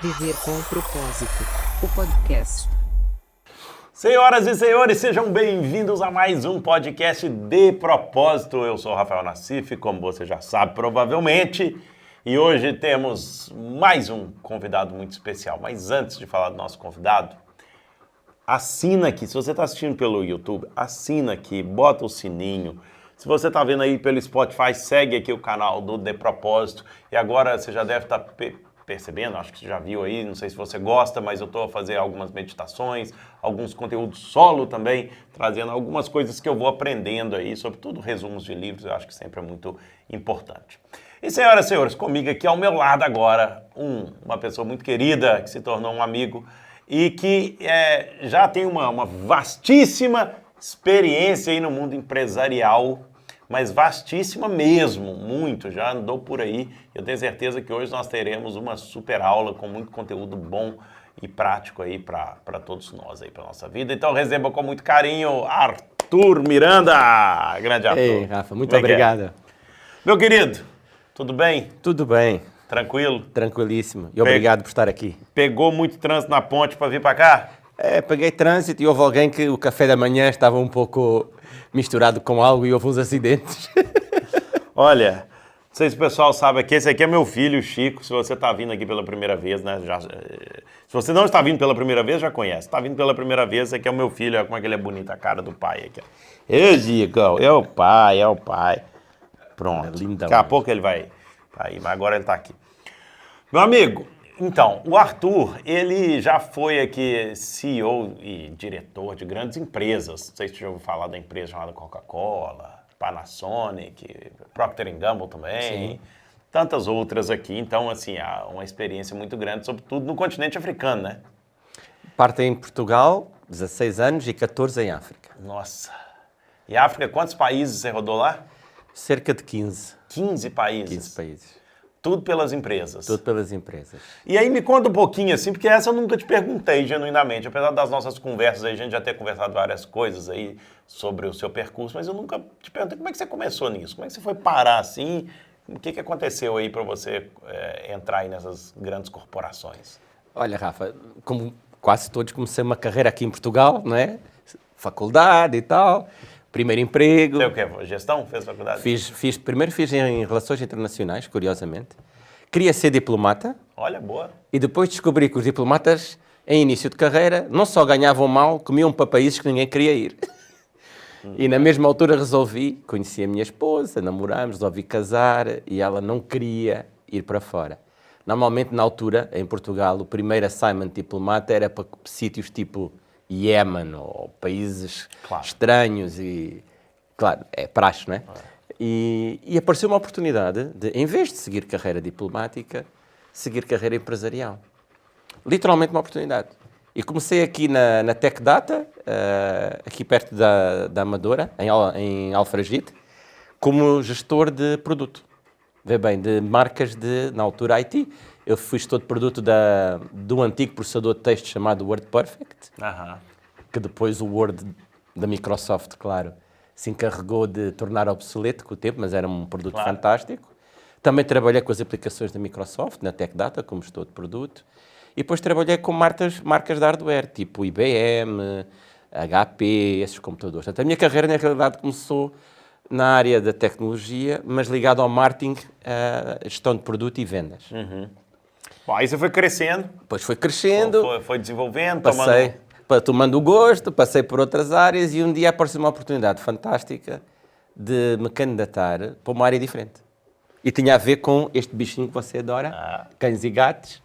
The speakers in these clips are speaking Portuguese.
Viver com propósito. O podcast. Senhoras e senhores, sejam bem-vindos a mais um podcast de propósito. Eu sou o Rafael Nassif, como você já sabe provavelmente, e hoje temos mais um convidado muito especial. Mas antes de falar do nosso convidado, assina aqui. Se você está assistindo pelo YouTube, assina aqui, bota o sininho. Se você está vendo aí pelo Spotify, segue aqui o canal do De Propósito. E agora você já deve estar percebendo, acho que você já viu aí, não sei se você gosta, mas eu estou a fazer algumas meditações, alguns conteúdos solo também, trazendo algumas coisas que eu vou aprendendo aí, sobretudo resumos de livros, eu acho que sempre é muito importante. E senhoras e senhores, comigo aqui ao meu lado agora, uma pessoa muito querida, que se tornou um amigo e que já tem uma vastíssima experiência aí no mundo empresarial, mas vastíssima mesmo, muito, já andou por aí. Eu tenho certeza que hoje nós teremos uma super aula com muito conteúdo bom e prático aí para todos nós aí, para nossa vida. Então receba com muito carinho Arthur Miranda, grande Arthur. Ei, Rafa, muito obrigado. Meu querido, tudo bem? Tudo bem. Tranquilo? Tranquilíssimo. E obrigado por estar aqui. Pegou muito trânsito na ponte para vir para cá? Peguei trânsito e houve alguém que o café da manhã estava um pouco misturado com algo e houve uns acidentes. Olha, não sei se o pessoal sabe aqui, esse aqui é meu filho, o Chico. Se você está vindo aqui pela primeira vez, né? Se você não está vindo pela primeira vez, já conhece. Está vindo pela primeira vez, esse aqui é o meu filho, olha como é que ele é bonito, a cara do pai aqui. Ô, Chico, é o pai, é o pai. Pronto, É lindão, daqui a pouco ele vai aí, mas agora ele está aqui. Meu amigo, então, o Arthur, ele já foi aqui CEO e diretor de grandes empresas. Não sei se você já ouviu falar da empresa chamada Coca-Cola, Panasonic, Procter & Gamble também, Sim. tantas outras aqui. Então, assim, há uma experiência muito grande, sobretudo no continente africano, né? Parte em Portugal, 16 anos e 14 em África. Nossa. E África, quantos países você rodou lá? Cerca de 15. 15 países. 15 países. Tudo pelas empresas. Tudo pelas empresas. E aí me conta um pouquinho assim, porque essa eu nunca te perguntei genuinamente, apesar das nossas conversas aí, a gente já ter conversado várias coisas aí sobre o seu percurso, mas eu nunca te perguntei como é que você começou nisso, como é que você foi parar assim, o que aconteceu aí para você entrar aí nessas grandes corporações? Olha, Rafa, como quase todos, comecei uma carreira aqui em Portugal, não é? Faculdade e tal, primeiro emprego. Você o quê? Gestão? Fez faculdade? Primeiro fiz em Relações Internacionais, curiosamente. Queria ser diplomata. Olha, boa. E depois descobri que os diplomatas, em início de carreira, não só ganhavam mal, comiam para países que ninguém queria ir. E na mesma altura resolvi, conheci a minha esposa, namorámos, resolvi casar e ela não queria ir para fora. Normalmente, na altura, em Portugal, o primeiro assignment de diplomata era para sítios tipo Iémen ou países estranhos e, claro, é praxe, não é? E apareceu uma oportunidade de, em vez de seguir carreira diplomática, seguir carreira empresarial. Literalmente uma oportunidade. E comecei aqui na Tech Data, aqui perto da Amadora, em Alfragide, como gestor de produto. Vê bem, de marcas na altura, IT. Eu fui gestor de produto do antigo processador de texto chamado WordPerfect, que depois o Word da Microsoft, claro, se encarregou de tornar obsoleto com o tempo, mas era um produto fantástico. Também trabalhei com as aplicações da Microsoft, na Tech Data, como gestor de produto. E depois trabalhei com marcas de hardware, tipo IBM, HP, esses computadores. Portanto, a minha carreira, na realidade, começou na área da tecnologia, mas ligado ao marketing, gestão de produto e vendas. Bom, aí você foi crescendo. Depois foi crescendo. Foi desenvolvendo, tomando o gosto, passei por outras áreas e um dia apareceu uma oportunidade fantástica de me candidatar para uma área diferente. E tinha a ver com este bichinho que você adora, cães e gatos.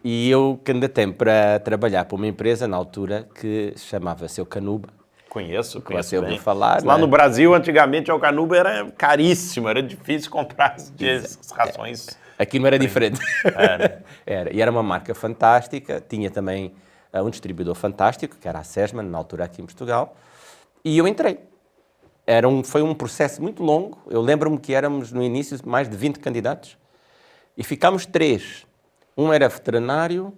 E eu candidatei-me para trabalhar para uma empresa, na altura, que chamava-se Eukanuba. Conheço Você ouviu bem. falar, Lá né? no Brasil, antigamente, o Eukanuba era caríssimo, era difícil comprar as rações. Aqui não era diferente. Era. Era. E era uma marca fantástica, tinha também um distribuidor fantástico, que era a Sesman, na altura aqui em Portugal, e eu entrei. Foi um processo muito longo, eu lembro-me que éramos no início mais de 20 candidatos, e ficámos 3. Um era veterinário,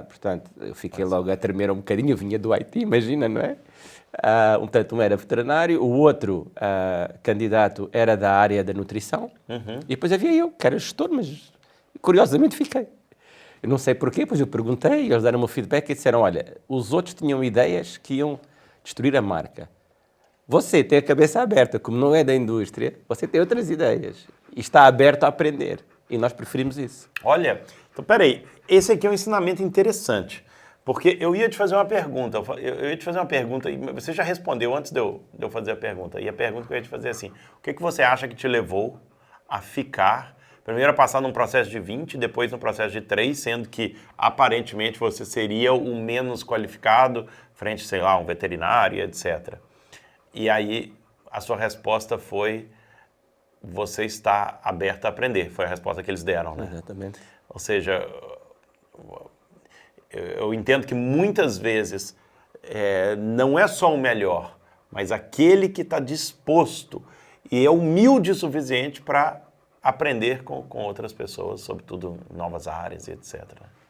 portanto, eu fiquei logo a tremer um bocadinho, eu vinha do Haiti, imagina, não é? Portanto, um era veterinário, o outro candidato era da área da nutrição, e depois havia eu, que era gestor, mas curiosamente fiquei. Eu não sei porquê, pois eu perguntei, eles deram-me o feedback e disseram, olha, os outros tinham ideias que iam destruir a marca. Você tem a cabeça aberta, como não é da indústria, você tem outras ideias e está aberto a aprender. E nós preferimos isso. Olha, então peraí, esse aqui é um ensinamento interessante, porque eu ia te fazer uma pergunta, eu ia te fazer uma pergunta, e você já respondeu antes de eu fazer a pergunta, e a pergunta que eu ia te fazer é assim, o que você acha que te levou a ficar, primeiro a passar num processo de 20, depois num processo de 3, sendo que aparentemente você seria o menos qualificado, frente, sei lá, um veterinário, etc. E aí a sua resposta foi... Você está aberto a aprender. Foi a resposta que eles deram, né? Exatamente. Ou seja, eu entendo que muitas vezes não é só o melhor, mas aquele que está disposto e é humilde o suficiente para aprender com outras pessoas, sobretudo novas áreas e etc.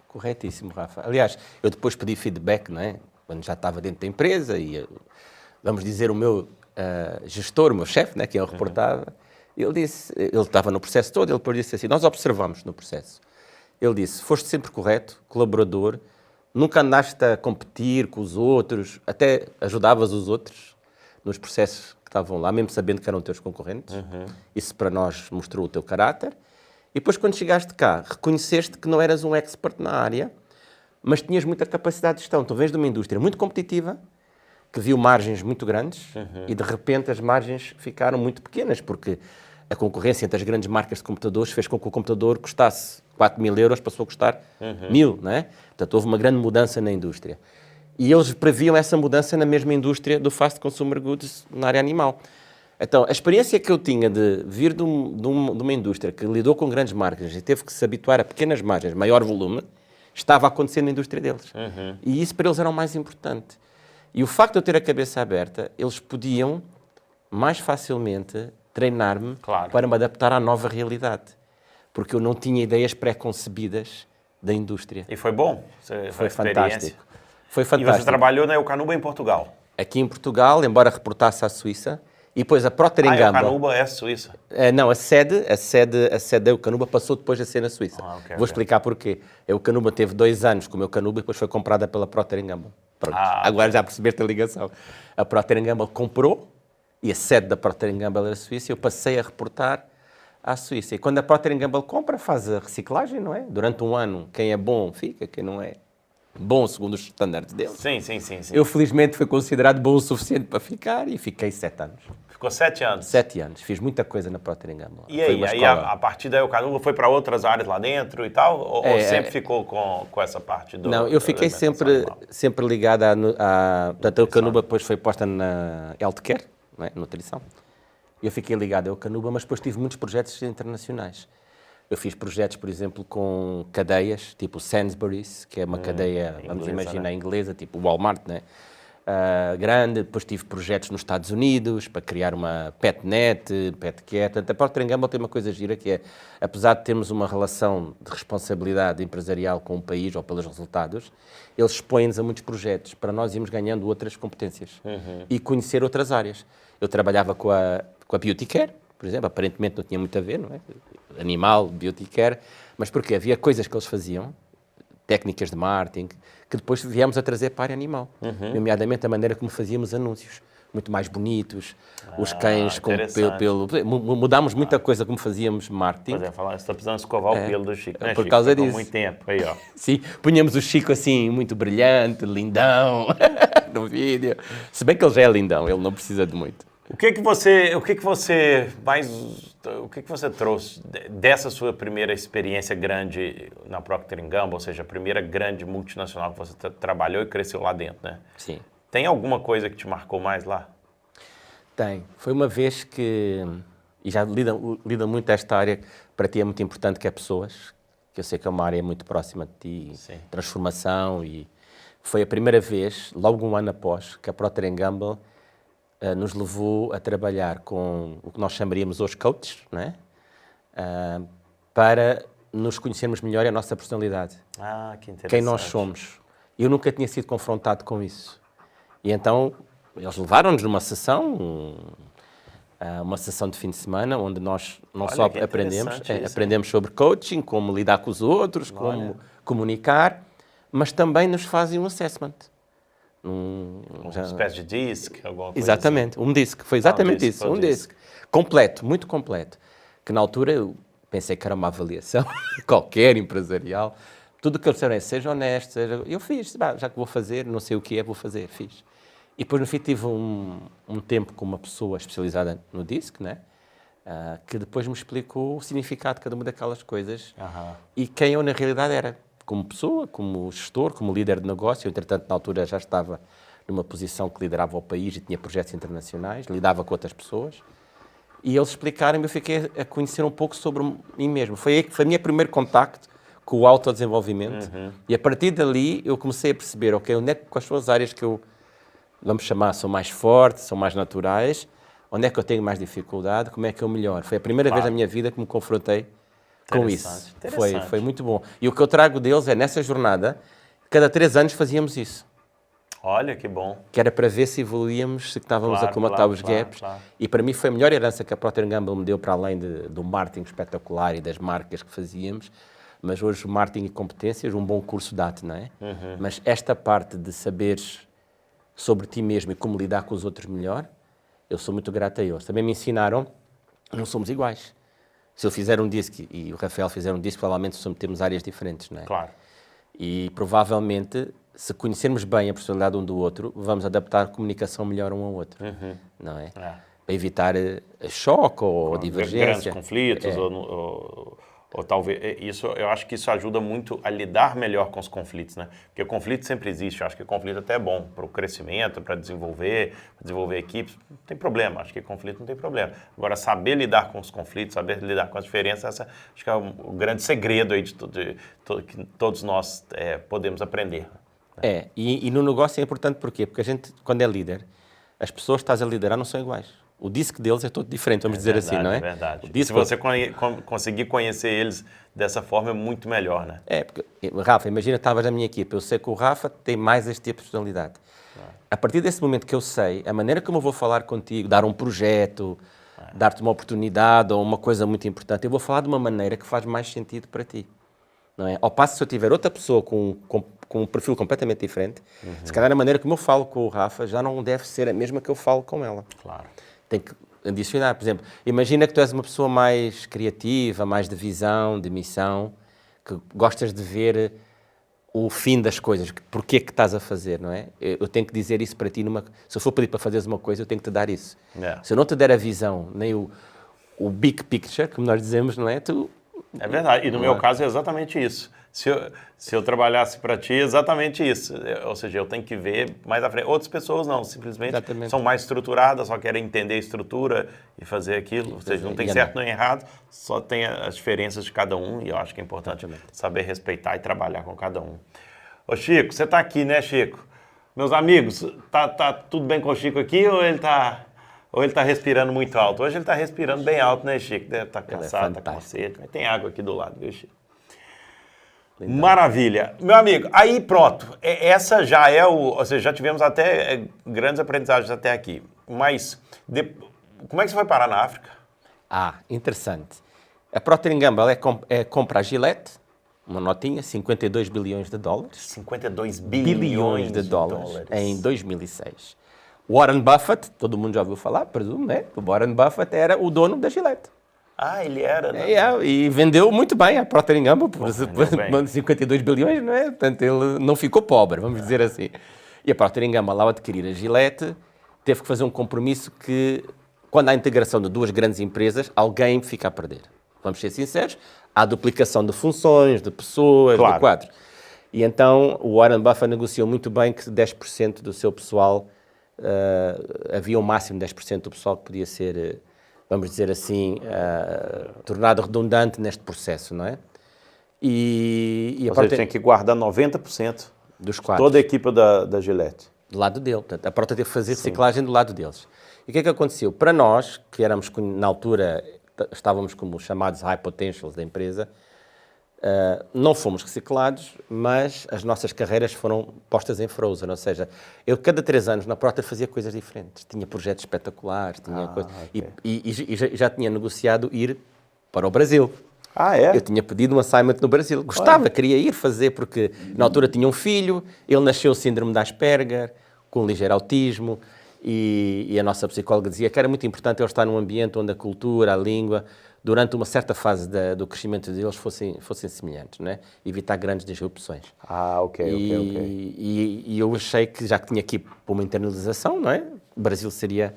Corretíssimo, Rafa. Aliás, eu depois pedi feedback, não é? Quando já estava dentro da empresa e, vamos dizer, o meu gestor, o meu chefe, né, que eu reportava, ele disse, ele estava no processo todo, ele depois disse assim, nós observamos no processo. Ele disse, foste sempre correto, colaborador, nunca andaste a competir com os outros, até ajudavas os outros nos processos que estavam lá, mesmo sabendo que eram teus concorrentes. Isso para nós mostrou o teu caráter. E depois, quando chegaste cá, reconheceste que não eras um expert na área, mas tinhas muita capacidade de gestão. Tu vens de uma indústria muito competitiva, que viu margens muito grandes, e de repente as margens ficaram muito pequenas, porque a concorrência entre as grandes marcas de computadores fez com que o computador custasse 4.000 euros, passou a custar 1.000, não é? Portanto, houve uma grande mudança na indústria. E eles previam essa mudança na mesma indústria do fast consumer goods na área animal. Então, a experiência que eu tinha de vir de uma indústria que lidou com grandes marcas e teve que se habituar a pequenas margens, maior volume, estava a acontecer na indústria deles. E isso para eles era o mais importante. E o facto de eu ter a cabeça aberta, eles podiam mais facilmente treinar-me para me adaptar à nova realidade. Porque eu não tinha ideias pré-concebidas da indústria. E foi bom? Foi fantástico. Foi fantástico. E você trabalhou na Eukanuba em Portugal? Aqui em Portugal, embora reportasse à Suíça, e depois a Procter & Gamble... A Eukanuba é Suíça? Não, a sede da Eukanuba passou depois a ser na Suíça. Vou explicar porquê. A Eukanuba teve 2 anos como Eukanuba e depois foi comprada pela Procter & Gamble. Pronto. Agora já percebeste a ligação. A Procter & Gamble comprou e a sede da Procter & Gamble era a Suíça e eu passei a reportar à Suíça. E quando a Procter & Gamble compra, faz a reciclagem, não é? Durante um ano, quem é bom fica, quem não é bom segundo os estándares deles. Sim. Eu, felizmente, fui considerado bom o suficiente para ficar e fiquei 7 anos. Ficou 7 anos? 7 anos. Fiz muita coisa na Procter & Gamble. E aí a partir da Eukanuba foi para outras áreas lá dentro e tal? Ou sempre ficou com essa parte do... Não, eu fiquei sempre ligado portanto, a Eukanuba depois foi posta na healthcare, não é? Nutrição. Eu fiquei ligado à Eukanuba, mas depois tive muitos projetos internacionais. Eu fiz projetos, por exemplo, com cadeias, tipo Sainsbury's, que é uma cadeia, vamos imaginar, né? Inglesa, tipo Walmart, né? Grande. Depois tive projetos nos Estados Unidos para criar uma PetNet, PetCare. Portanto, a Procter & Gamble tem uma coisa gira que é, apesar de termos uma relação de responsabilidade empresarial com o país ou pelos resultados, eles expõem-nos a muitos projetos para nós irmos ganhando outras competências e conhecer outras áreas. Eu trabalhava com a Beauty Care, por exemplo, aparentemente não tinha muito a ver, não é? Animal, Beauty Care, mas porque havia coisas que eles faziam, técnicas de marketing, que depois viemos a trazer para a área animal. Nomeadamente a maneira como fazíamos anúncios, muito mais bonitos, os cães com pelo... Mudámos muita coisa como fazíamos marketing. Pois é, falar, você está precisando escovar o pelo do Chico, né, por Chico? causa Ficou disso. muito tempo, aí ó. Sim, punhamos o Chico assim, muito brilhante, lindão, no vídeo. Se bem que ele já é lindão, ele não precisa de muito. O que você trouxe dessa sua primeira experiência grande na Procter & Gamble, ou seja, a primeira grande multinacional que você trabalhou e cresceu lá dentro, né? Sim. Tem alguma coisa que te marcou mais lá? Tem. Foi uma vez que, e já lida muito esta área, para ti é muito importante, que é pessoas, que eu sei que é uma área muito próxima de ti, sim, transformação, e foi a primeira vez, logo um ano após, que a Procter & Gamble nos levou a trabalhar com o que nós chamaríamos hoje coaches, não é? Para nos conhecermos melhor e a nossa personalidade. Que interessante. Quem nós somos. Eu nunca tinha sido confrontado com isso. E então, eles levaram-nos numa sessão uma sessão de fim de semana, onde nós não Olha, só que aprendemos, interessante isso, aprendemos sobre coaching, como lidar com os outros, como comunicar, mas também nos fazem um assessment. Uma espécie de disc, alguma coisa Exatamente, um disc, foi exatamente disc, isso, foi um um disc. Completo, muito completo. Que na altura eu pensei que era uma avaliação qualquer, empresarial. Tudo o que eles disseram é, seja honesto, eu fiz, já que vou fazer, não sei o que é, vou fazer, fiz. E depois no fim tive um tempo com uma pessoa especializada no disc, né? Que depois me explicou o significado de cada uma daquelas coisas e quem eu na realidade era. Como pessoa, como gestor, como líder de negócio. Eu, entretanto, na altura já estava numa posição que liderava o país e tinha projetos internacionais, lidava com outras pessoas. E eles explicaram-me, eu fiquei a conhecer um pouco sobre mim mesmo. Foi o meu primeiro contacto com o autodesenvolvimento. E a partir dali eu comecei a perceber, ok, onde é que, quais são as áreas que eu, vamos chamar, são mais fortes, são mais naturais, onde é que eu tenho mais dificuldade, como é que eu melhoro. Foi a primeira vez na minha vida que me confrontei com isso. Foi muito bom. E o que eu trago deles é, nessa jornada, cada 3 anos fazíamos isso. Olha, que bom. Que era para ver se evoluíamos, se estávamos a comatar os gaps. E para mim foi a melhor herança que a Procter & Gamble me deu, para além do marketing espetacular e das marcas que fazíamos. Mas hoje o marketing e competências, um bom curso dá-te, não é? Mas esta parte de saberes sobre ti mesmo e como lidar com os outros melhor, eu sou muito grato a eles. Também me ensinaram, não somos iguais. Se eu fizer um disco e o Rafael fizer um disco, provavelmente temos áreas diferentes, não é? Claro. E provavelmente, se conhecermos bem a personalidade um do outro, vamos adaptar a comunicação melhor um ao outro, não é? Para evitar choque ou divergência. Grandes conflitos ou talvez isso, eu acho que isso ajuda muito a lidar melhor com os conflitos, né? Porque o conflito sempre existe. Eu acho que o conflito até é bom para o crescimento, para desenvolver equipes. Não tem problema. Acho que conflito não tem problema. Agora, saber lidar com os conflitos, saber lidar com as diferenças, acho que é o grande segredo aí que todos nós podemos aprender. E no negócio é importante porquê? Porque a gente, quando é líder, as pessoas que estás a liderar não são iguais. O disco deles é todo diferente, vamos dizer assim, não é? É verdade. O disco... Se você conseguir conhecer eles dessa forma, é muito melhor, né? Porque, Rafa, imagina que estavas na minha equipa, eu sei que o Rafa tem mais este tipo de personalidade. A partir desse momento que eu sei, a maneira como eu vou falar contigo, dar um projeto, dar-te uma oportunidade ou uma coisa muito importante, eu vou falar de uma maneira que faz mais sentido para ti. Não é? Ao passo, se eu tiver outra pessoa com um perfil completamente diferente, se calhar a maneira como eu falo com o Rafa já não deve ser a mesma que eu falo com ela. Claro. Tem que adicionar, por exemplo, imagina que tu és uma pessoa mais criativa, mais de visão, de missão, que gostas de ver o fim das coisas, porque é que estás a fazer, não é? Eu tenho que dizer isso para ti, se eu for pedir para fazeres uma coisa, eu tenho que te dar isso. Se eu não te der a visão, nem o big picture, como nós dizemos, não é? É verdade, e no meu caso é exatamente isso. Se eu trabalhasse para ti, é exatamente isso. Ou seja, eu tenho que ver mais à frente. Outras pessoas não, simplesmente são mais estruturadas, só querem entender a estrutura e fazer aquilo. Ou seja, não tem certo nem errado, só tem as diferenças de cada um e eu acho que é importante saber respeitar e trabalhar com cada um. Ô Chico, você está aqui, né, Chico? Meus amigos, tá tudo bem com o Chico aqui ou ele está respirando muito alto? Hoje ele está respirando bem alto, né, Chico? Deve estar cansado, está com sede. Mas tem água aqui do lado, viu, Chico? Lindão. Maravilha. Meu amigo, aí pronto. Essa já é ou seja, já tivemos até grandes aprendizagens até aqui. Mas, como é que você foi parar na África? Interessante. A Procter & Gamble compra a Gillette, uma notinha, 52 bilhões de dólares. 52 bilhões de dólares. Em 2006. Warren Buffett, todo mundo já ouviu falar, presumo, né? O Warren Buffett era o dono da Gillette. Ele era, né? E vendeu muito bem a Procter & Gamble por 52 bilhões, não é? Portanto, ele não ficou pobre, vamos dizer assim. E a Procter & Gamble, ao adquirir a Gillette, teve que fazer um compromisso que, quando há a integração de duas grandes empresas, alguém fica a perder. Vamos ser sinceros, há duplicação de funções, de pessoas, de quadros. E então, o Warren Buffett negociou muito bem que 10% do seu pessoal, havia um máximo de 10% do pessoal que podia ser... vamos dizer assim, tornado redundante neste processo, não é? Ou seja, tem que guardar 90% dos quadros. Toda a equipa da Gillette. Do lado dele. Portanto, a Procter teve que fazer reciclagem do lado deles. E o que é que aconteceu? Para nós, que éramos, na altura, estávamos como os chamados high potentials da empresa, Não fomos reciclados, mas as nossas carreiras foram postas em frozen, ou seja, eu cada 3 anos na Procter fazia coisas diferentes, tinha projetos espetaculares, tinha coisas, ok. e já tinha negociado ir para o Brasil. Ah, é? Eu tinha pedido um assignment no Brasil. Gostava, queria ir fazer, porque na altura tinha um filho, ele nasceu síndrome de Asperger, com ligeiro autismo, e a nossa psicóloga dizia que era muito importante ele estar num ambiente onde a cultura, a língua, durante uma certa fase do crescimento deles fossem semelhantes, não é? Evitar grandes disrupções. Ah, ok. E eu achei que, já que tinha aqui para uma internalização, não é? O Brasil seria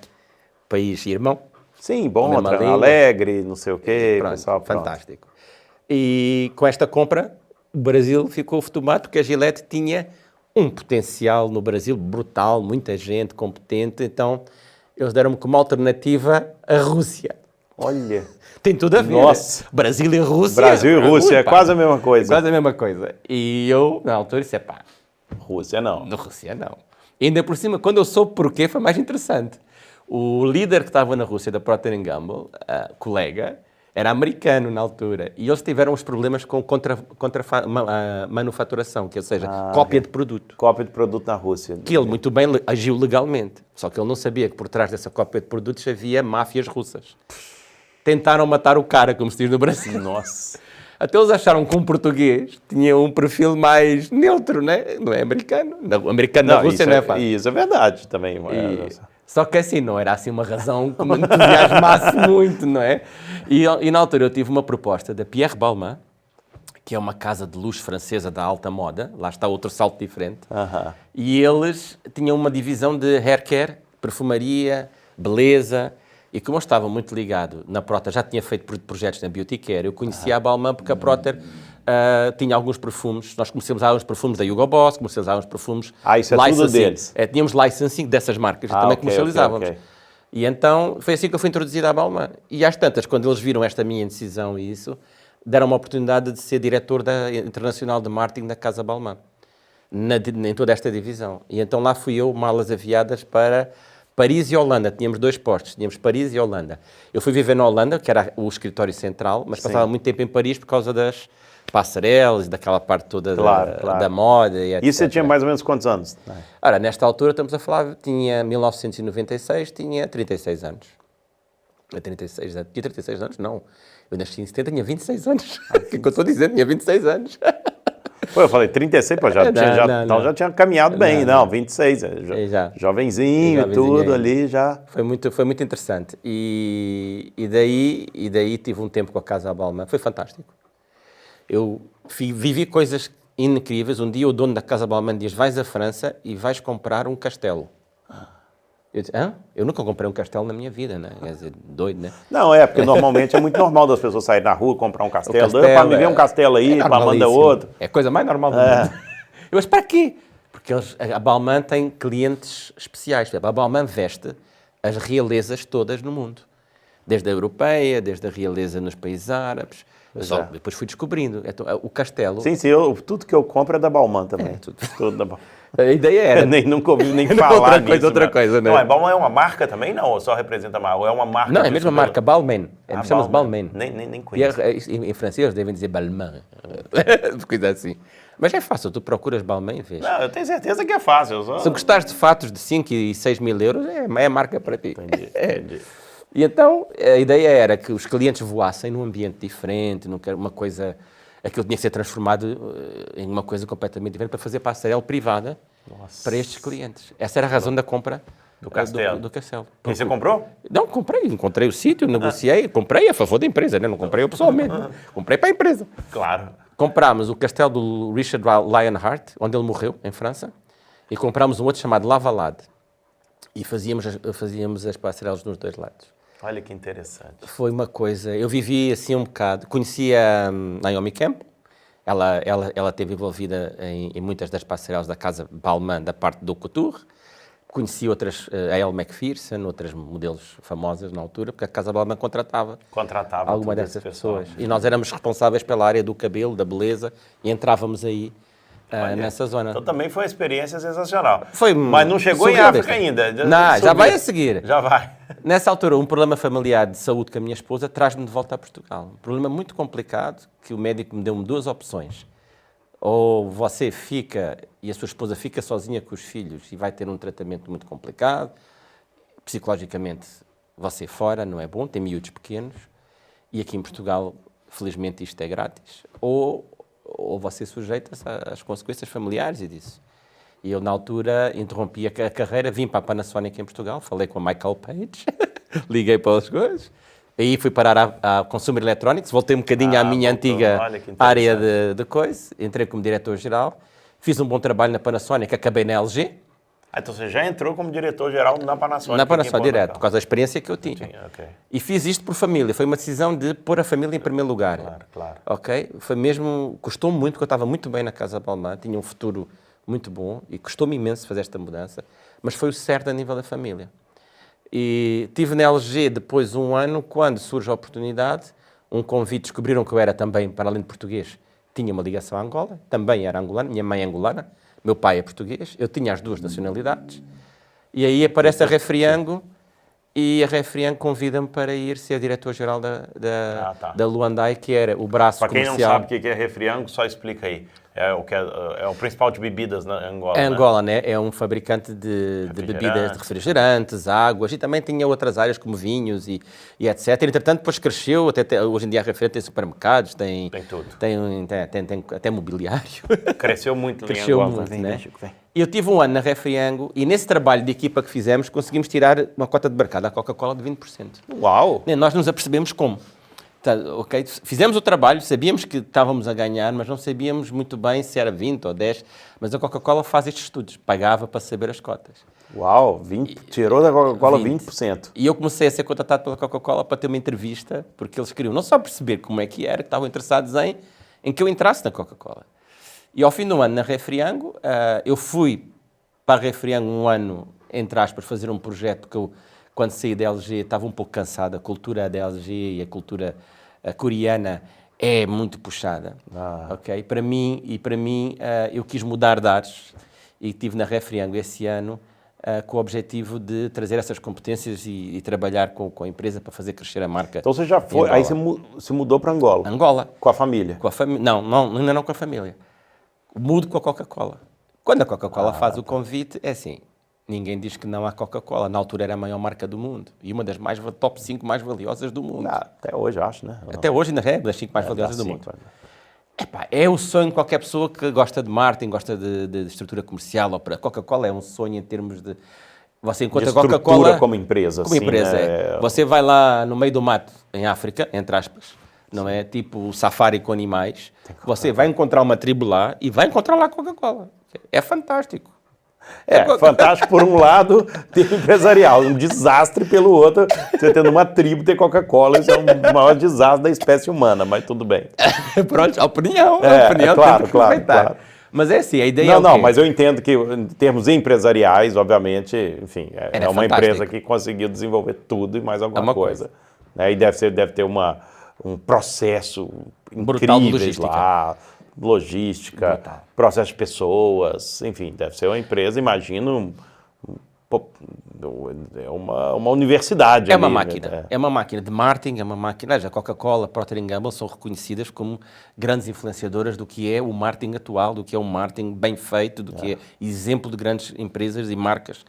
país irmão. Sim, bom, Mesma língua. alegre, não sei o quê, Pronto, pessoal, pronto. fantástico. E com esta compra, o Brasil ficou tomado porque a Gillette tinha um potencial no Brasil brutal, muita gente competente, então eles deram-me como alternativa a Rússia. Olha, Tem tudo a ver. Nossa. Brasil e Rússia. Brasil e Rússia, é Pá. quase a mesma coisa. Quase a mesma coisa. E eu, na altura, disse, pá, Rússia não. na Rússia não. E ainda por cima, quando eu soube porquê, foi mais interessante. O líder que estava na Rússia, da Procter & Gamble, colega, era americano na altura. E eles tiveram os problemas com manufaturação, que, ou seja, cópia de produto. Cópia de produto na Rússia. Que ele muito bem agiu legalmente. Só que ele não sabia que por trás dessa cópia de produtos havia máfias russas. Tentaram matar o cara, como se diz no Brasil. Nossa. Até eles acharam que um português tinha um perfil mais neutro, né? Não é americano. Americano na Rússia não é fácil. Isso é verdade também. Só que assim, não era assim uma razão que me entusiasmasse muito, não é? E na altura eu tive uma proposta da Pierre Balmain, que é uma casa de luxo francesa da alta moda, lá está outro salto diferente, e eles tinham uma divisão de hair care, perfumaria, beleza, e como eu estava muito ligado na Procter, já tinha feito projetos na Beauty Care, eu conhecia a Balmain porque a Procter tinha alguns perfumes, nós comercializávamos uns perfumes da Hugo Boss, comercializávamos perfumes... Isso é tudo deles? Tínhamos licensing dessas marcas e também comercializávamos. ok. E então foi assim que eu fui introduzido à Balmain. E às tantas, quando eles viram esta minha indecisão e isso, deram-me a oportunidade de ser diretor da internacional de marketing da Casa Balmain, em toda esta divisão. E então lá fui eu, malas aviadas para Paris e Holanda. Tínhamos 2 postos, tínhamos Paris e Holanda. Eu fui viver na Holanda, que era o escritório central, mas passava muito tempo em Paris por causa das passarelas, daquela parte toda da moda e etc. E você tinha mais ou menos quantos anos? Ora, nesta altura, estamos a falar, tinha 1996, tinha 36 anos. Tinha 36 anos? Não. Eu nasci em 70, tinha 26 anos. O que é que eu estou dizendo? Tinha 26 anos. Pô, eu falei 36, pô, já tinha caminhado bem. Não, 26, jovenzinho e tudo ali já. Foi muito interessante. E daí tive um tempo com a Casa Balmain. Foi fantástico. Eu vivi coisas incríveis. Um dia o dono da Casa Balmain diz, vais à França e vais comprar um castelo. Eu disse, hã? Eu nunca comprei um castelo na minha vida, né? Quer dizer, doido, né? Não, porque normalmente é muito normal das pessoas saírem na rua, comprar um castelo. Para me ver um castelo aí, para mandar outro. É a coisa mais normal do mundo. Mas para quê? Porque a Balmain tem clientes especiais. A Balmain veste as realezas todas no mundo. Desde a europeia, desde a realeza nos países árabes. Depois fui descobrindo. Então, o castelo... Sim, tudo que eu compro é da Balmain também. Tudo da Balmain. A ideia era... Nunca ouvi nem falar nisso. Outra coisa, né? Não, a Balmain é uma marca também, não? Ou só representa a marca? Ou é uma marca... Não, é a mesma marca, Balmain. Chama-se Balmain. Nem conheço. Em francês devem dizer Balmain. Coisa assim. Mas é fácil, tu procuras Balmain e vês. Não, eu tenho certeza que é fácil. Se gostares de fatos de 5 e 6 mil euros, é a marca para ti. Entendi. E então, a ideia era que os clientes voassem num ambiente diferente, uma coisa... Aquilo tinha que ser transformado em uma coisa completamente diferente para fazer passarela privada para estes clientes. Essa era a razão da compra do castelo. Do castelo. E você comprou? Não, encontrei o sítio, negociei, comprei a favor da empresa, né? Não comprei eu pessoalmente, comprei para a empresa. Claro. Comprámos o castelo do Richard Lionheart, onde ele morreu, em França, e comprámos um outro chamado Lavalade. E fazíamos as passarelas nos 2 lados. Olha que interessante. Foi uma coisa... Eu vivi assim um bocado... Conhecia a Naomi Campbell. Ela esteve envolvida em muitas das passarelas da Casa Balmain, da parte do couture. Conheci outras... A Elle Macpherson, outras modelos famosas na altura, porque a Casa Balmain contratava alguma dessas pessoas. E nós éramos responsáveis pela área do cabelo, da beleza, e entrávamos aí nessa zona. Então também foi uma experiência sensacional. Foi Mas não chegou em surrealista. África ainda. Não, já vai a seguir. Já vai. Nessa altura, um problema familiar de saúde com a minha esposa traz-me de volta a Portugal. Um problema muito complicado, que o médico me deu-me duas opções. Ou você fica e a sua esposa fica sozinha com os filhos e vai ter um tratamento muito complicado. Psicologicamente, você fora não é bom, tem miúdos pequenos. E aqui em Portugal, felizmente, isto é grátis. Ou você sujeita-se às consequências familiares e disso. E eu, na altura, interrompi a carreira, vim para a Panasonic em Portugal, falei com a Michael Page, liguei para as coisas. Aí fui parar à Consumer Electronics, voltei um bocadinho à minha antiga área de coisa, entrei como diretor-geral, fiz um bom trabalho na Panasonic, acabei na LG. Então você já entrou como diretor-geral na Panasonic? Na Panasonic, direto, por causa da experiência que eu tinha. Sim, okay. E fiz isto por família, foi uma decisão de pôr a família em primeiro lugar. Claro. Ok? Foi mesmo, custou-me muito, porque eu estava muito bem na Casa Balmain, tinha um futuro muito bom e custou-me imenso fazer esta mudança, mas foi o certo a nível da família. E tive na LG depois um ano, quando surge a oportunidade, um convite, descobriram que eu era também, para além de português, tinha uma ligação à Angola, também era angolano, minha mãe é angolana, meu pai é português, eu tinha as duas nacionalidades, e aí aparece a Refriango, e a Refriango convida-me para ir ser diretor-geral da Luandai, que era o braço comercial. Para quem não sabe o que é Refriango, só explica aí. É o principal de bebidas na Angola, A Angola, né? É um fabricante de bebidas, de refrigerantes, águas, e também tinha outras áreas como vinhos e etc. Entretanto, depois cresceu, hoje em dia a Refriango tem supermercados, tem tudo. Tem até mobiliário. Cresceu muito em Cresceu Angola. muito, né? E eu tive um ano na Refriango e nesse trabalho de equipa que fizemos conseguimos tirar uma cota de mercado à Coca-Cola de 20%. Uau! Nós nos apercebemos como. Tá, okay? Fizemos o trabalho, sabíamos que estávamos a ganhar, mas não sabíamos muito bem se era 20 ou 10. Mas a Coca-Cola faz estes estudos, pagava para saber as cotas. Uau, tirou da Coca-Cola 20%. E eu comecei a ser contratado pela Coca-Cola para ter uma entrevista, porque eles queriam não só perceber como é que era, que estavam interessados em que eu entrasse na Coca-Cola. E ao fim do ano na Refriango, eu fui para a Refriango um ano, entre aspas, fazer um projeto que eu, quando saí da LG, estava um pouco cansado. A cultura da LG e a cultura coreana é muito puxada. Okay? Para mim, eu quis mudar de ares e estive na Refriango esse ano com o objetivo de trazer essas competências e trabalhar com a empresa para fazer crescer a marca. Então você já foi, aí você mudou para Angola? Angola. Com a família? Com a família. Não, ainda não com a família. Mudo com a Coca-Cola. Quando a Coca-Cola faz o convite, é assim, ninguém diz que não à Coca-Cola. Na altura era a maior marca do mundo e uma das top 5 mais valiosas do mundo. Até hoje, acho, né? Até hoje ainda é das 5 mais valiosas do mundo. É o sonho de qualquer pessoa que gosta de marketing, gosta de estrutura comercial. A Coca-Cola é um sonho em termos de... Você encontra a Coca-Cola como empresa. Como empresa, é. Você vai lá no meio do mato, em África, entre aspas, não é? Tipo o safari com animais. Você vai encontrar uma tribo lá e vai encontrar lá a Coca-Cola. É fantástico. Fantástico por um lado, ter empresarial, um desastre pelo outro. Você tendo uma tribo, ter Coca-Cola, isso é o maior desastre da espécie humana, mas tudo bem. Pronto, a opinião claro. Mas é assim, a ideia mas eu entendo que em termos empresariais, obviamente, enfim, é uma empresa que conseguiu desenvolver tudo e mais alguma coisa. Né? E deve ter um processo brutal incrível lá. Logística, processo de pessoas, enfim, deve ser uma empresa, imagino, é uma universidade. É uma máquina, né? É uma máquina de marketing, é uma máquina. A Coca-Cola, a Procter & Gamble são reconhecidas como grandes influenciadoras do que é o marketing atual, do que é um marketing bem feito, do que é exemplo de grandes empresas e marcas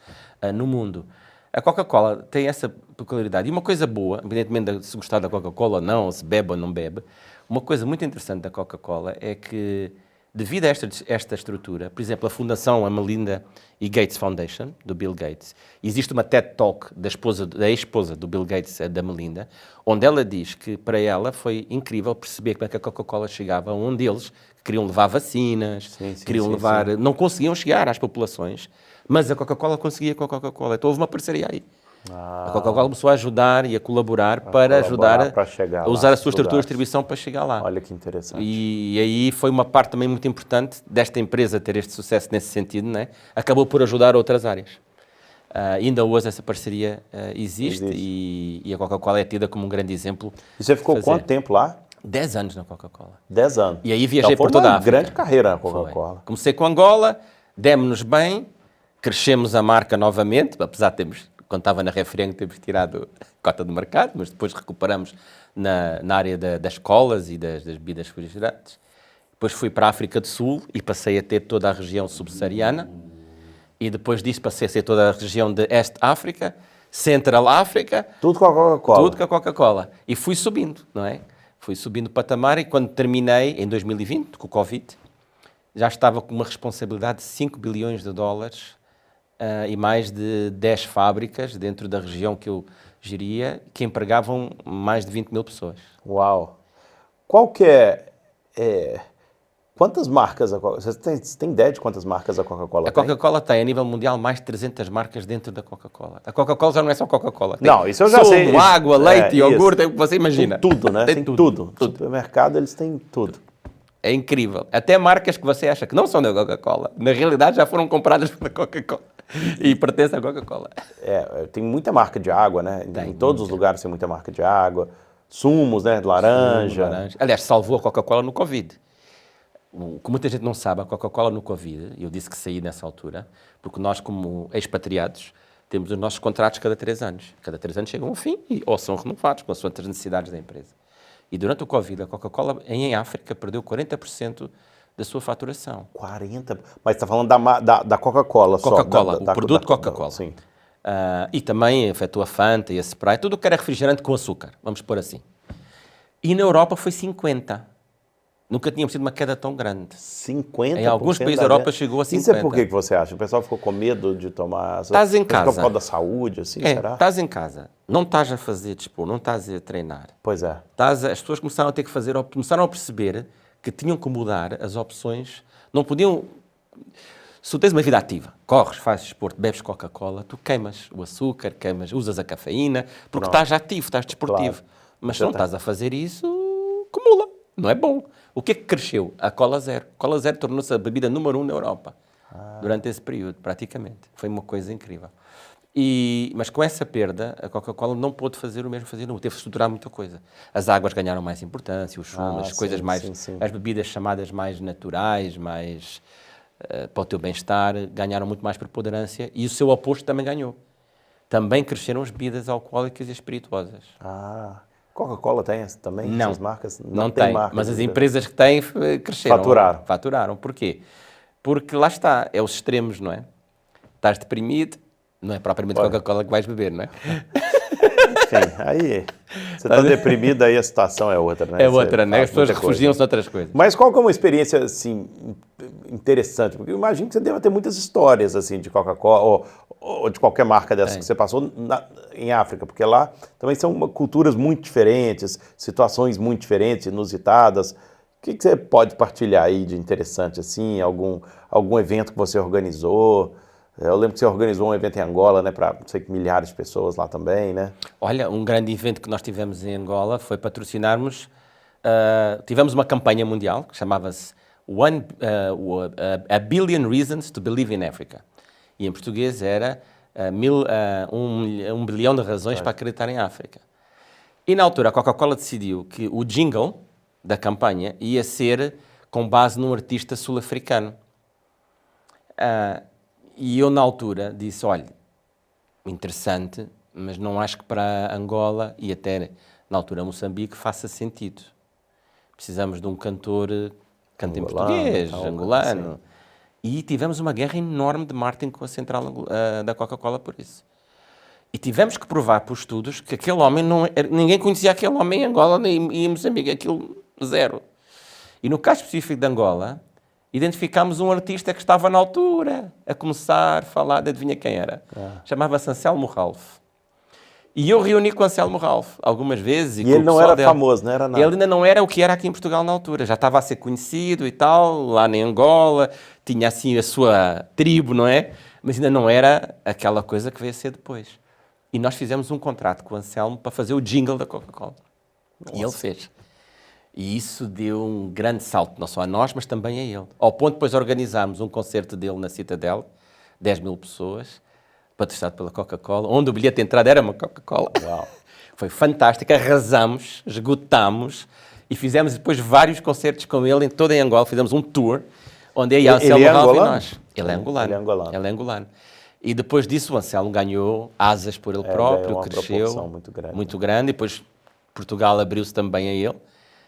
no mundo. A Coca-Cola tem essa peculiaridade. E uma coisa boa, independentemente de se gostar da Coca-Cola ou não, ou se bebe ou não bebe, uma coisa muito interessante da Coca-Cola é que, devido a esta estrutura, por exemplo, a Fundação Melinda e Gates Foundation, do Bill Gates, existe uma TED Talk da ex-esposa do Bill Gates, da Melinda, onde ela diz que para ela foi incrível perceber como é que a Coca-Cola chegava onde eles queriam levar vacinas, não conseguiam chegar às populações, mas a Coca-Cola conseguia com a Coca-Cola. Então houve uma parceria aí. A Coca-Cola começou a ajudar e a colaborar para ajudar a usar a sua estrutura de distribuição para chegar lá. Olha que interessante. E aí foi uma parte também muito importante desta empresa ter este sucesso nesse sentido, né? Acabou por ajudar outras áreas. Ainda hoje essa parceria existe. E a Coca-Cola é tida como um grande exemplo. E você ficou quanto tempo lá? 10 anos na Coca-Cola. 10 anos. E aí viajei Então, por toda a uma África. grande carreira na Foi. Coca-Cola. Comecei com Angola, demos-nos bem, crescemos a marca novamente, apesar de termos, quando estava na Refriango, termos tirado cota de mercado, mas depois recuperamos na área das colas e das bebidas refrigerantes. Depois fui para a África do Sul e passei a ter toda a região subsaariana. E depois disso passei a ser toda a região de Este África, Central África. Tudo com a Coca-Cola. Tudo com a Coca-Cola. E fui subindo, não é? Fui subindo o patamar e quando terminei, em 2020, com o Covid, já estava com uma responsabilidade de 5 bilhões de dólares e mais de 10 fábricas dentro da região que eu geria, que empregavam mais de 20 mil pessoas. Uau. Qual que é quantas marcas a Coca-Cola... Você tem ideia de quantas marcas a Coca-Cola A tem? Coca-Cola tem, a nível mundial, mais de 300 marcas dentro da Coca-Cola. A Coca-Cola já não é só Coca-Cola. Tem Não, isso eu já sumo, sei. água, leite, Isso. iogurte, é o que você imagina. Tem tudo, né? Tem tudo. No supermercado eles têm tudo. É incrível. Até marcas que você acha que não são da Coca-Cola, na realidade já foram compradas pela Coca-Cola e pertencem à Coca-Cola. Tem muita marca de água, né? Em todos os lugares tem muita marca de água. Sumos, né? De laranja. Aliás, salvou a Coca-Cola no Covid. O que muita gente não sabe, a Coca-Cola no Covid, eu disse que saí nessa altura, porque nós, como expatriados, temos os nossos contratos cada 3 anos. Cada 3 anos chegam ao fim ou são renovados com as suas necessidades da empresa. E durante o Covid, a Coca-Cola, em África, perdeu 40% da sua faturação. 40%? Mas você está falando da Coca-Cola só? Coca-Cola, o produto Coca-Cola. Sim. E também afetou a Fanta e a Sprite, tudo o que era refrigerante com açúcar, vamos pôr assim. E na Europa foi 50%. Nunca tínhamos tido uma queda tão grande. 50%? Em alguns países da Europa chegou a 50%. Isso é por que você acha? O pessoal ficou com medo de tomar... Estás em casa. Por causa da saúde, assim, será? Estás em casa, não estás a fazer desporto, não estás a treinar. Pois é. As pessoas começaram a ter que começaram a perceber que tinham que mudar as opções. Não podiam... Se tu tens uma vida ativa, corres, fazes desporto, bebes Coca-Cola, tu queimas o açúcar, usas a cafeína, porque estás ativo, estás desportivo. Claro. Mas se não estás a fazer isso, acumula. Não é bom. O que é que cresceu? A Cola Zero. A Cola Zero tornou-se a bebida número 1 na Europa. Durante esse período, praticamente. Foi uma coisa incrível. Mas com essa perda, a Coca-Cola não pôde fazer o mesmo, teve que estruturar muita coisa. As águas ganharam mais importância, os sumos, as coisas mais... sim. As bebidas chamadas mais naturais, mais para o teu bem-estar, ganharam muito mais preponderância e o seu oposto também ganhou. Também cresceram as bebidas alcoólicas e espirituosas. Coca-Cola tem também? Não, essas marcas? não tem, marcas, mas as empresas que têm cresceram. Faturaram. Porquê? Porque lá está, é os extremos, não é? Estás deprimido, não é propriamente Coca-Cola que vais beber, não é? Enfim, aí você está deprimido, aí a situação é outra, né? É outra, né? As pessoas refugiam-se de outras coisas. Mas qual que é uma experiência, assim, interessante? Porque eu imagino que você deve ter muitas histórias, assim, de Coca-Cola ou de qualquer marca dessa que você passou em África, porque lá também são culturas muito diferentes, situações muito diferentes, inusitadas. O que você pode partilhar aí de interessante, assim, algum evento que você organizou? Eu lembro que você organizou um evento em Angola, né, para, não sei, milhares de pessoas lá também, né? Olha, um grande evento que nós tivemos em Angola foi patrocinarmos, tivemos uma campanha mundial que chamava-se A Billion Reasons to Believe in Africa. E em português era 1 bilhão de razões para acreditar em África. E na altura a Coca-Cola decidiu que o jingle da campanha ia ser com base num artista sul-africano. E eu, na altura, disse, olha, interessante, mas não acho que para Angola e até, na altura, Moçambique, faça sentido. Precisamos de um cantor que cante em português, angolano. E tivemos uma guerra enorme de marketing com a central da Coca-Cola por isso. E tivemos que provar por estudos que aquele homem, ninguém conhecia aquele homem em Angola e em Moçambique, aquilo zero. E no caso específico de Angola, identificámos um artista que estava na altura a começar a falar, adivinha quem era? Chamava-se Anselmo Ralph. E eu reuni com o Anselmo Ralph algumas vezes. E ele não era famoso, não era nada? Ele ainda não era o que era aqui em Portugal na altura. Já estava a ser conhecido e tal, lá em Angola. Tinha assim a sua tribo, não é? Mas ainda não era aquela coisa que veio a ser depois. E nós fizemos um contrato com o Anselmo para fazer o jingle da Coca-Cola. E ele fez. E isso deu um grande salto, não só a nós, mas também a ele. Ao ponto de depois organizarmos um concerto dele na Citadel, 10 mil pessoas, patrocinado pela Coca-Cola, onde o bilhete de entrada era uma Coca-Cola. Foi fantástico, arrasamos, esgotámos E fizemos depois vários concertos com ele, todo em Angola. Fizemos um tour, onde aí Ele Anselmo é Ralph e angolano? nós. Ele é angolano. Ele é angolano. Ele é angolano. E depois disso o Anselmo ganhou asas por ele próprio, ganhou uma cresceu. proporção muito grande. Muito grande. E depois Portugal abriu-se também a ele,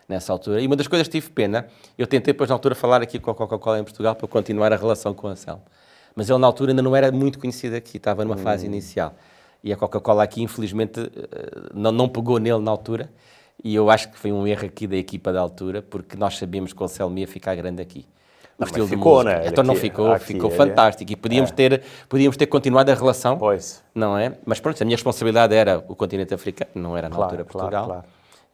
nessa altura. E uma das coisas que tive pena, eu tentei depois na altura falar aqui com a Coca-Cola em Portugal para continuar a relação com o Anselmo. Mas ele na altura ainda não era muito conhecido aqui, estava numa fase inicial. E a Coca-Cola aqui, infelizmente, não pegou nele na altura. E eu acho que foi um erro aqui da equipa da altura, porque nós sabíamos que o Anselmo ia ficar grande aqui. Mas estilo de ficou, música. né? Então não Aqui- ficou, aqui ficou ele- fantástico. E podíamos ter continuado a relação, Pois. não é? Mas pronto, a minha responsabilidade era o continente africano, não era na Claro, altura claro, Portugal. claro.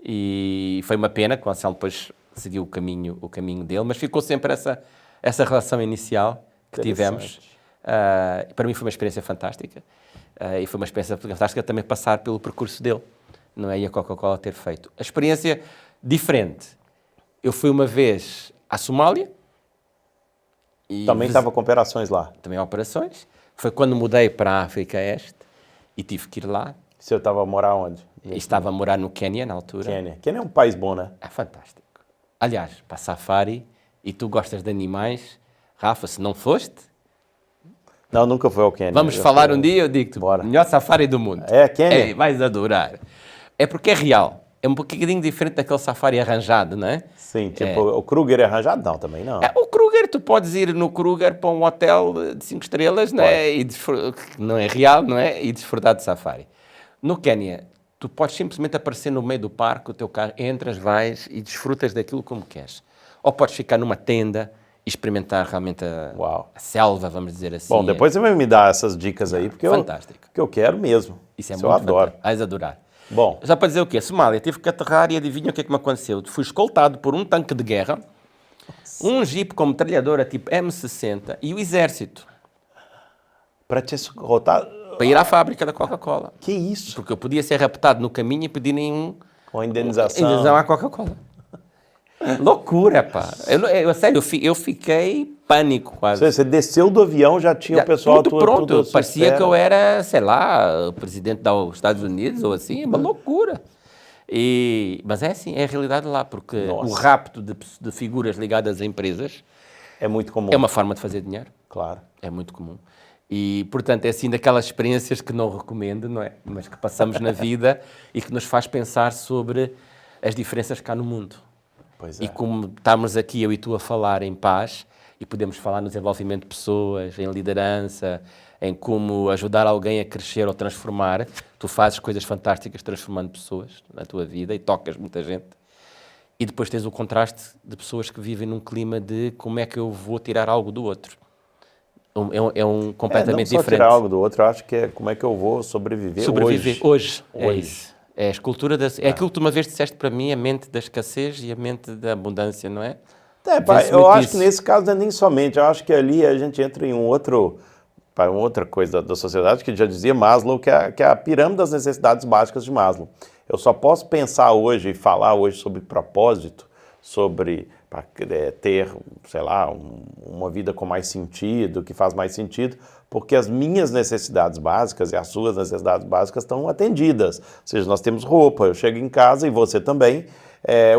E foi uma pena que o Anselmo depois seguiu o caminho dele, mas ficou sempre essa relação inicial que tivemos. Para mim foi uma experiência fantástica. E foi uma experiência fantástica também passar pelo percurso dele, não é? E a Coca-Cola ter feito. A experiência diferente. Eu fui uma vez à Somália. E Também estava com operações lá. também há operações. Foi quando mudei para a África Este e tive que ir lá. O senhor estava a morar onde? E estava a morar no Quênia na altura. Quênia. Quênia é um país bom, né? É fantástico. Aliás, para safari, e tu gostas de animais, Rafa, se não foste, Não, nunca foi ao Quênia. vamos Eu falar fui- um dia, eu digo-te, Bora. melhor safari do mundo. É, Quênia? Ei, vais adorar. É porque é real. É um bocadinho diferente daquele safari arranjado, não é? Sim, tipo, o Kruger é arranjado? Não, também não. O Kruger, tu podes ir no Kruger para um hotel de 5 estrelas, não é? E que não é real, não é? E desfrutar de safari. No Quênia, tu podes simplesmente aparecer no meio do parque, o teu carro, entras, vais e desfrutas daquilo como queres. Ou podes ficar numa tenda e experimentar realmente Uau. a selva, vamos dizer assim. Bom, depois você vai me dar essas dicas aí, porque Fantástico. porque eu quero mesmo. Isso é eu muito adoro. fantástico. Vais adorar. Bom, Já para dizer o quê? Somália, tive que aterrar e adivinha o que é que me aconteceu? Fui escoltado por um tanque de guerra, um jipe com metralhadora tipo M60 e o exército para te rotar... para ir à fábrica da Coca-Cola. Que isso? Porque eu podia ser raptado no caminho e pedirem Com a indenização. indenização à Coca-Cola. Loucura, pá. A sério, eu fiquei pânico quase. Você desceu do avião, já tinha o pessoal... tudo pronto. tudo à sua Parecia espera. que eu era, sei lá, o presidente dos Estados Unidos ou assim. Uma loucura. Mas é assim, é a realidade lá, porque Nossa. o rapto de figuras ligadas a empresas É muito comum. é uma forma de fazer dinheiro. Claro. É muito comum. E, portanto, é assim daquelas experiências que não recomendo, não é? Mas que passamos na vida e que nos faz pensar sobre as diferenças cá no mundo. Pois é. E como estamos aqui, eu e tu, a falar em paz, e podemos falar no desenvolvimento de pessoas, em liderança, em como ajudar alguém a crescer ou transformar, tu fazes coisas fantásticas transformando pessoas na tua vida e tocas muita gente. E depois tens o contraste de pessoas que vivem num clima de como é que eu vou tirar algo do outro. É um completamente não só diferente. tirar algo do outro, eu acho que é como é que eu vou sobreviver Hoje. É Hoje. isso. É a escultura é aquilo que tu uma vez disseste para mim, a mente da escassez e a mente da abundância, não é? Pai, Vê-se eu muito acho isso. que nesse caso não é nem somente, eu acho que ali a gente entra em uma outra coisa da sociedade, que já dizia Maslow, que é a pirâmide das necessidades básicas de Maslow. Eu só posso pensar hoje e falar hoje sobre propósito, sobre ter, sei lá, uma vida com mais sentido, que faz mais sentido, porque as minhas necessidades básicas e as suas necessidades básicas estão atendidas. Ou seja, nós temos roupa, eu chego em casa e você também.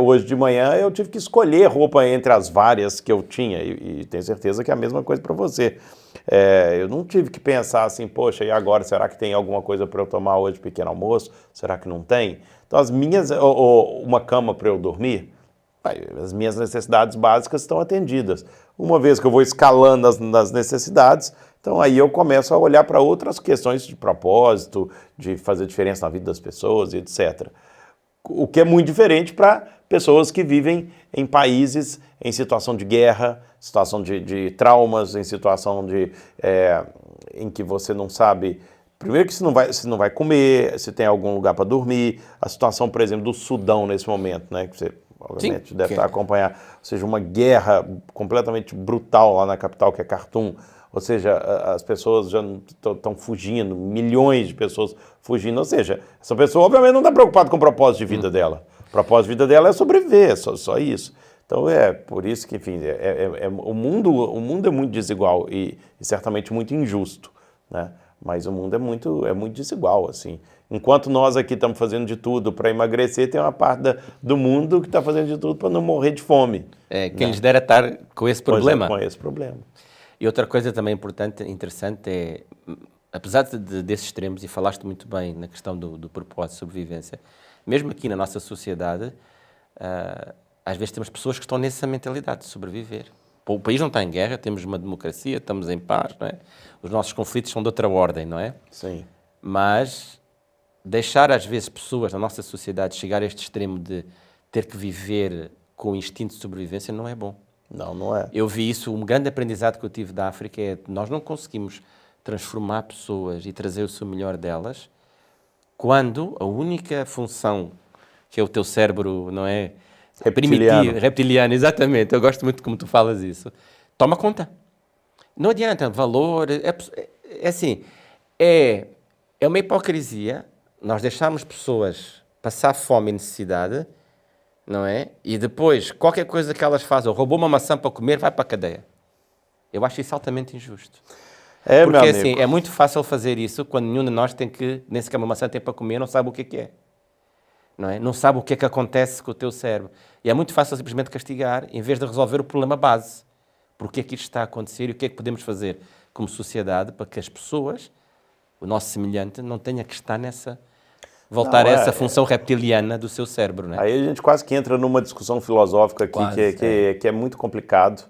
Hoje de manhã eu tive que escolher roupa entre as várias que eu tinha e tenho certeza que é a mesma coisa para você. Eu não tive que pensar assim, poxa, e agora, será que tem alguma coisa para eu tomar hoje, pequeno almoço? Será que não tem? Então as minhas, ou uma cama para eu dormir, as minhas necessidades básicas estão atendidas. Uma vez que eu vou escalando as necessidades, então aí eu começo a olhar para outras questões de propósito, de fazer diferença na vida das pessoas, etc. O que é muito diferente para pessoas que vivem em países em situação de guerra, situação de traumas, em situação em que você não sabe, primeiro que se não vai comer, se tem algum lugar para dormir, a situação, por exemplo, do Sudão nesse momento, né, que você obviamente Sim, deve estar acompanhando, ou seja, uma guerra completamente brutal lá na capital, que é Khartoum. Ou seja, as pessoas já estão fugindo, milhões de pessoas fugindo. Ou seja, essa pessoa obviamente não está preocupada com o propósito de vida dela. O propósito de vida dela é sobreviver, só isso. Então é por isso que, enfim, o mundo é muito desigual e certamente muito injusto, né? Mas o mundo é muito desigual, assim. Enquanto nós aqui estamos fazendo de tudo para emagrecer, tem uma parte do mundo que está fazendo de tudo para não morrer de fome. Quem lhes dera estar com esse problema. Com esse problema. E outra coisa também importante, interessante, é, apesar desses extremos, e falaste muito bem na questão do propósito de sobrevivência, mesmo aqui na nossa sociedade, às vezes temos pessoas que estão nessa mentalidade de sobreviver. O país não está em guerra, temos uma democracia, estamos em paz, não é? Os nossos conflitos são de outra ordem, não é? Sim. Mas deixar às vezes pessoas na nossa sociedade chegar a este extremo de ter que viver com o instinto de sobrevivência não é bom. Não, não é. Eu vi isso, um grande aprendizado que eu tive da África é que nós não conseguimos transformar pessoas e trazer o seu melhor delas quando a única função que é o teu cérebro, não é? Reptiliano, exatamente. Eu gosto muito de como tu falas isso. Toma conta. Não adianta, valor... É assim, é uma hipocrisia nós deixarmos pessoas passar fome e necessidade, não é? E depois, qualquer coisa que elas fazem, roubou uma maçã para comer, vai para a cadeia. Eu acho isso altamente injusto. Porque assim, é muito fácil fazer isso quando nenhum de nós tem que, nem sequer uma maçã tem para comer, não sabe o que é. Não é? Não sabe o que é que acontece com o teu cérebro. E é muito fácil simplesmente castigar, em vez de resolver o problema base. Porque é que isto está a acontecer e o que é que podemos fazer como sociedade para que as pessoas, o nosso semelhante, não tenha que estar nessa... Voltar a essa função reptiliana do seu cérebro, não é? Aí a gente quase que entra numa discussão filosófica aqui que é muito complicado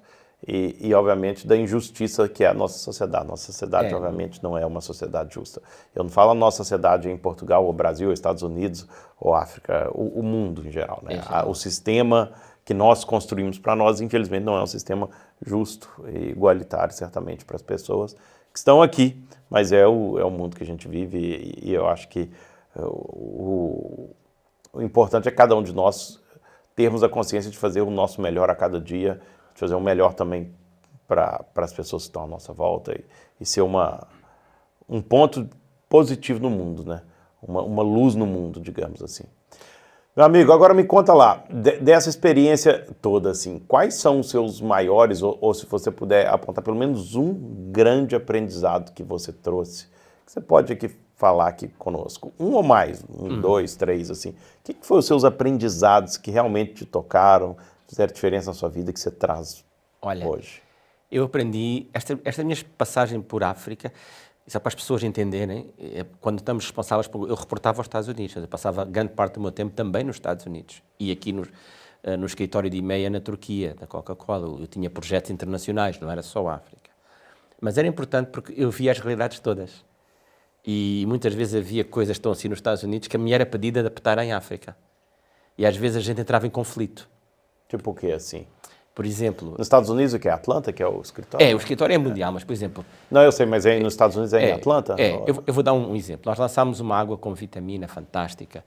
e, obviamente, da injustiça que é a nossa sociedade. Nossa sociedade, obviamente, não é uma sociedade justa. Eu não falo a nossa sociedade em Portugal, ou Brasil, ou Estados Unidos, ou África, o mundo em geral, né? O sistema que nós construímos para nós, infelizmente, não é um sistema justo e igualitário, certamente, para as pessoas que estão aqui, mas é o mundo que a gente vive e eu acho que o importante é cada um de nós termos a consciência de fazer o nosso melhor a cada dia, de fazer o melhor também para as pessoas que estão à nossa volta e ser um ponto positivo no mundo, né? Uma luz no mundo, digamos assim. Meu amigo, agora me conta lá, dessa experiência toda, assim, quais são os seus maiores, ou se você puder apontar pelo menos um grande aprendizado que você trouxe, que você pode aqui falar aqui conosco, um ou mais, dois, três, assim. O que foram os seus aprendizados que realmente te tocaram, fizeram diferença na sua vida, que você traz hoje? Eu aprendi, esta minha passagem por África, só para as pessoas entenderem, quando estamos responsáveis eu reportava aos Estados Unidos, eu passava grande parte do meu tempo também nos Estados Unidos e aqui no escritório de EMEA na Turquia, da Coca-Cola. Eu tinha projetos internacionais, não era só a África. Mas era importante porque eu via as realidades todas. E muitas vezes havia coisas que estão assim nos Estados Unidos que a me era pedido adaptar em África. E às vezes a gente entrava em conflito. Tipo o quê, assim? Por exemplo... Nos Estados Unidos, o que é Atlanta, que é o escritório? O escritório é mundial, mas, por exemplo... Não, eu sei, mas nos Estados Unidos é em Atlanta? Eu vou dar um exemplo. Nós lançámos uma água com vitamina fantástica,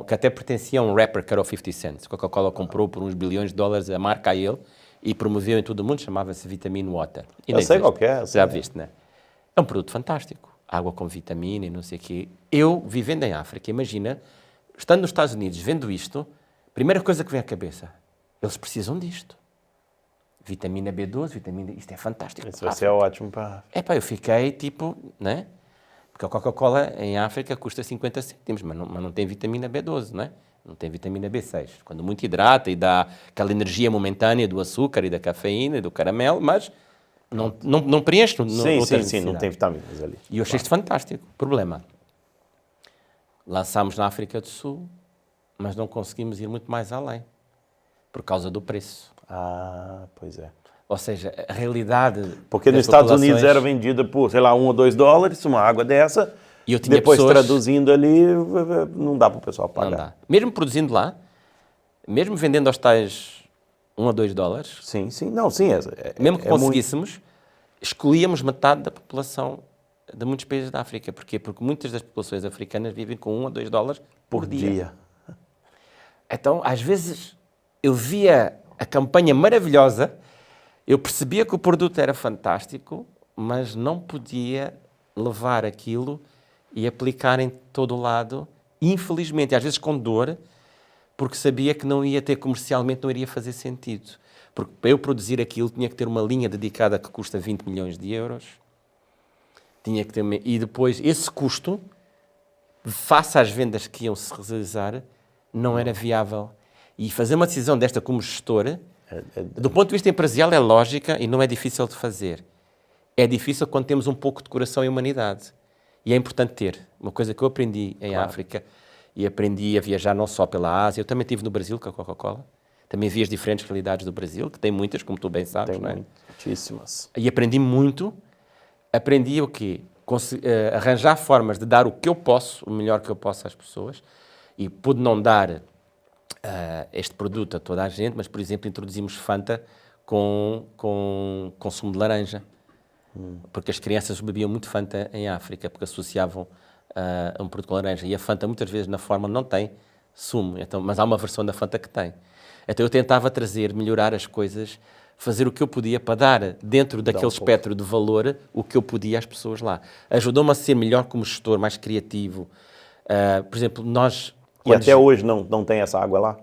que até pertencia a um rapper que era o 50 Cent. A Coca-Cola comprou por uns bilhões de dólares a marca a ele e promoveu em todo o mundo, chamava-se Vitamin Water. Eu sei qual que é. Já viste, não é? É um produto fantástico. Água com vitamina e não sei o quê. Eu, vivendo em África, imagina, estando nos Estados Unidos, vendo isto, primeira coisa que vem à cabeça, eles precisam disto. Vitamina B12, isto é fantástico. Isso vai ser ótimo para... Eu fiquei tipo, né? Porque a Coca-Cola em África custa 50 cêntimos, mas não tem vitamina B12, não é? Não tem vitamina B6. Quando muito hidrata e dá aquela energia momentânea do açúcar e da cafeína e do caramelo, mas não preenche. Sim, não tem vitaminas ali. E eu achei isto fantástico. Problema. Lançámos na África do Sul, mas não conseguimos ir muito mais além. Por causa do preço. Ah, pois é. Ou seja, a realidade... Porque nos Estados Unidos era vendida por, sei lá, $1 ou $2, uma água dessa. E eu tinha depois pessoas... traduzindo ali, não dá para o pessoal pagar. Não dá. Mesmo produzindo lá, mesmo vendendo aos tais $1 a $2... Sim. Não, sim. Mesmo que conseguíssemos, excluíamos metade da população de muitos países da África. Porquê? Porque muitas das populações africanas vivem com $1 a $2 por dia. Então, às vezes, eu via a campanha maravilhosa, eu percebia que o produto era fantástico, mas não podia levar aquilo e aplicar em todo o lado, infelizmente, às vezes com dor, porque sabia que não ia ter comercialmente, não iria fazer sentido. Porque para eu produzir aquilo tinha que ter uma linha dedicada que custa 20 milhões de euros, Tinha que ter e depois, esse custo, face às vendas que iam se realizar, não era viável. E fazer uma decisão desta como gestor, do ponto de vista empresarial, é lógica e não é difícil de fazer. É difícil quando temos um pouco de coração e humanidade. E é importante ter. Uma coisa que eu aprendi em África, e aprendi a viajar não só pela Ásia, eu também estive no Brasil com a Coca-Cola, também vi as diferentes realidades do Brasil, que tem muitas, como tu bem sabes, Tem não é? muitíssimas. E aprendi muito. Aprendi o quê? Arranjar formas de dar o que eu posso, o melhor que eu posso às pessoas, e pude não dar este produto a toda a gente, mas, por exemplo, introduzimos Fanta com sumo de laranja, porque as crianças bebiam muito Fanta em África, porque associavam a um produto com laranja, e a Fanta muitas vezes na forma não tem sumo, então, mas há uma versão da Fanta que tem. Então eu tentava melhorar as coisas, fazer o que eu podia para dar, dentro daquele espectro de valor, o que eu podia às pessoas lá. Ajudou-me a ser melhor como gestor, mais criativo. Por exemplo, nós... E até hoje não tem essa água lá,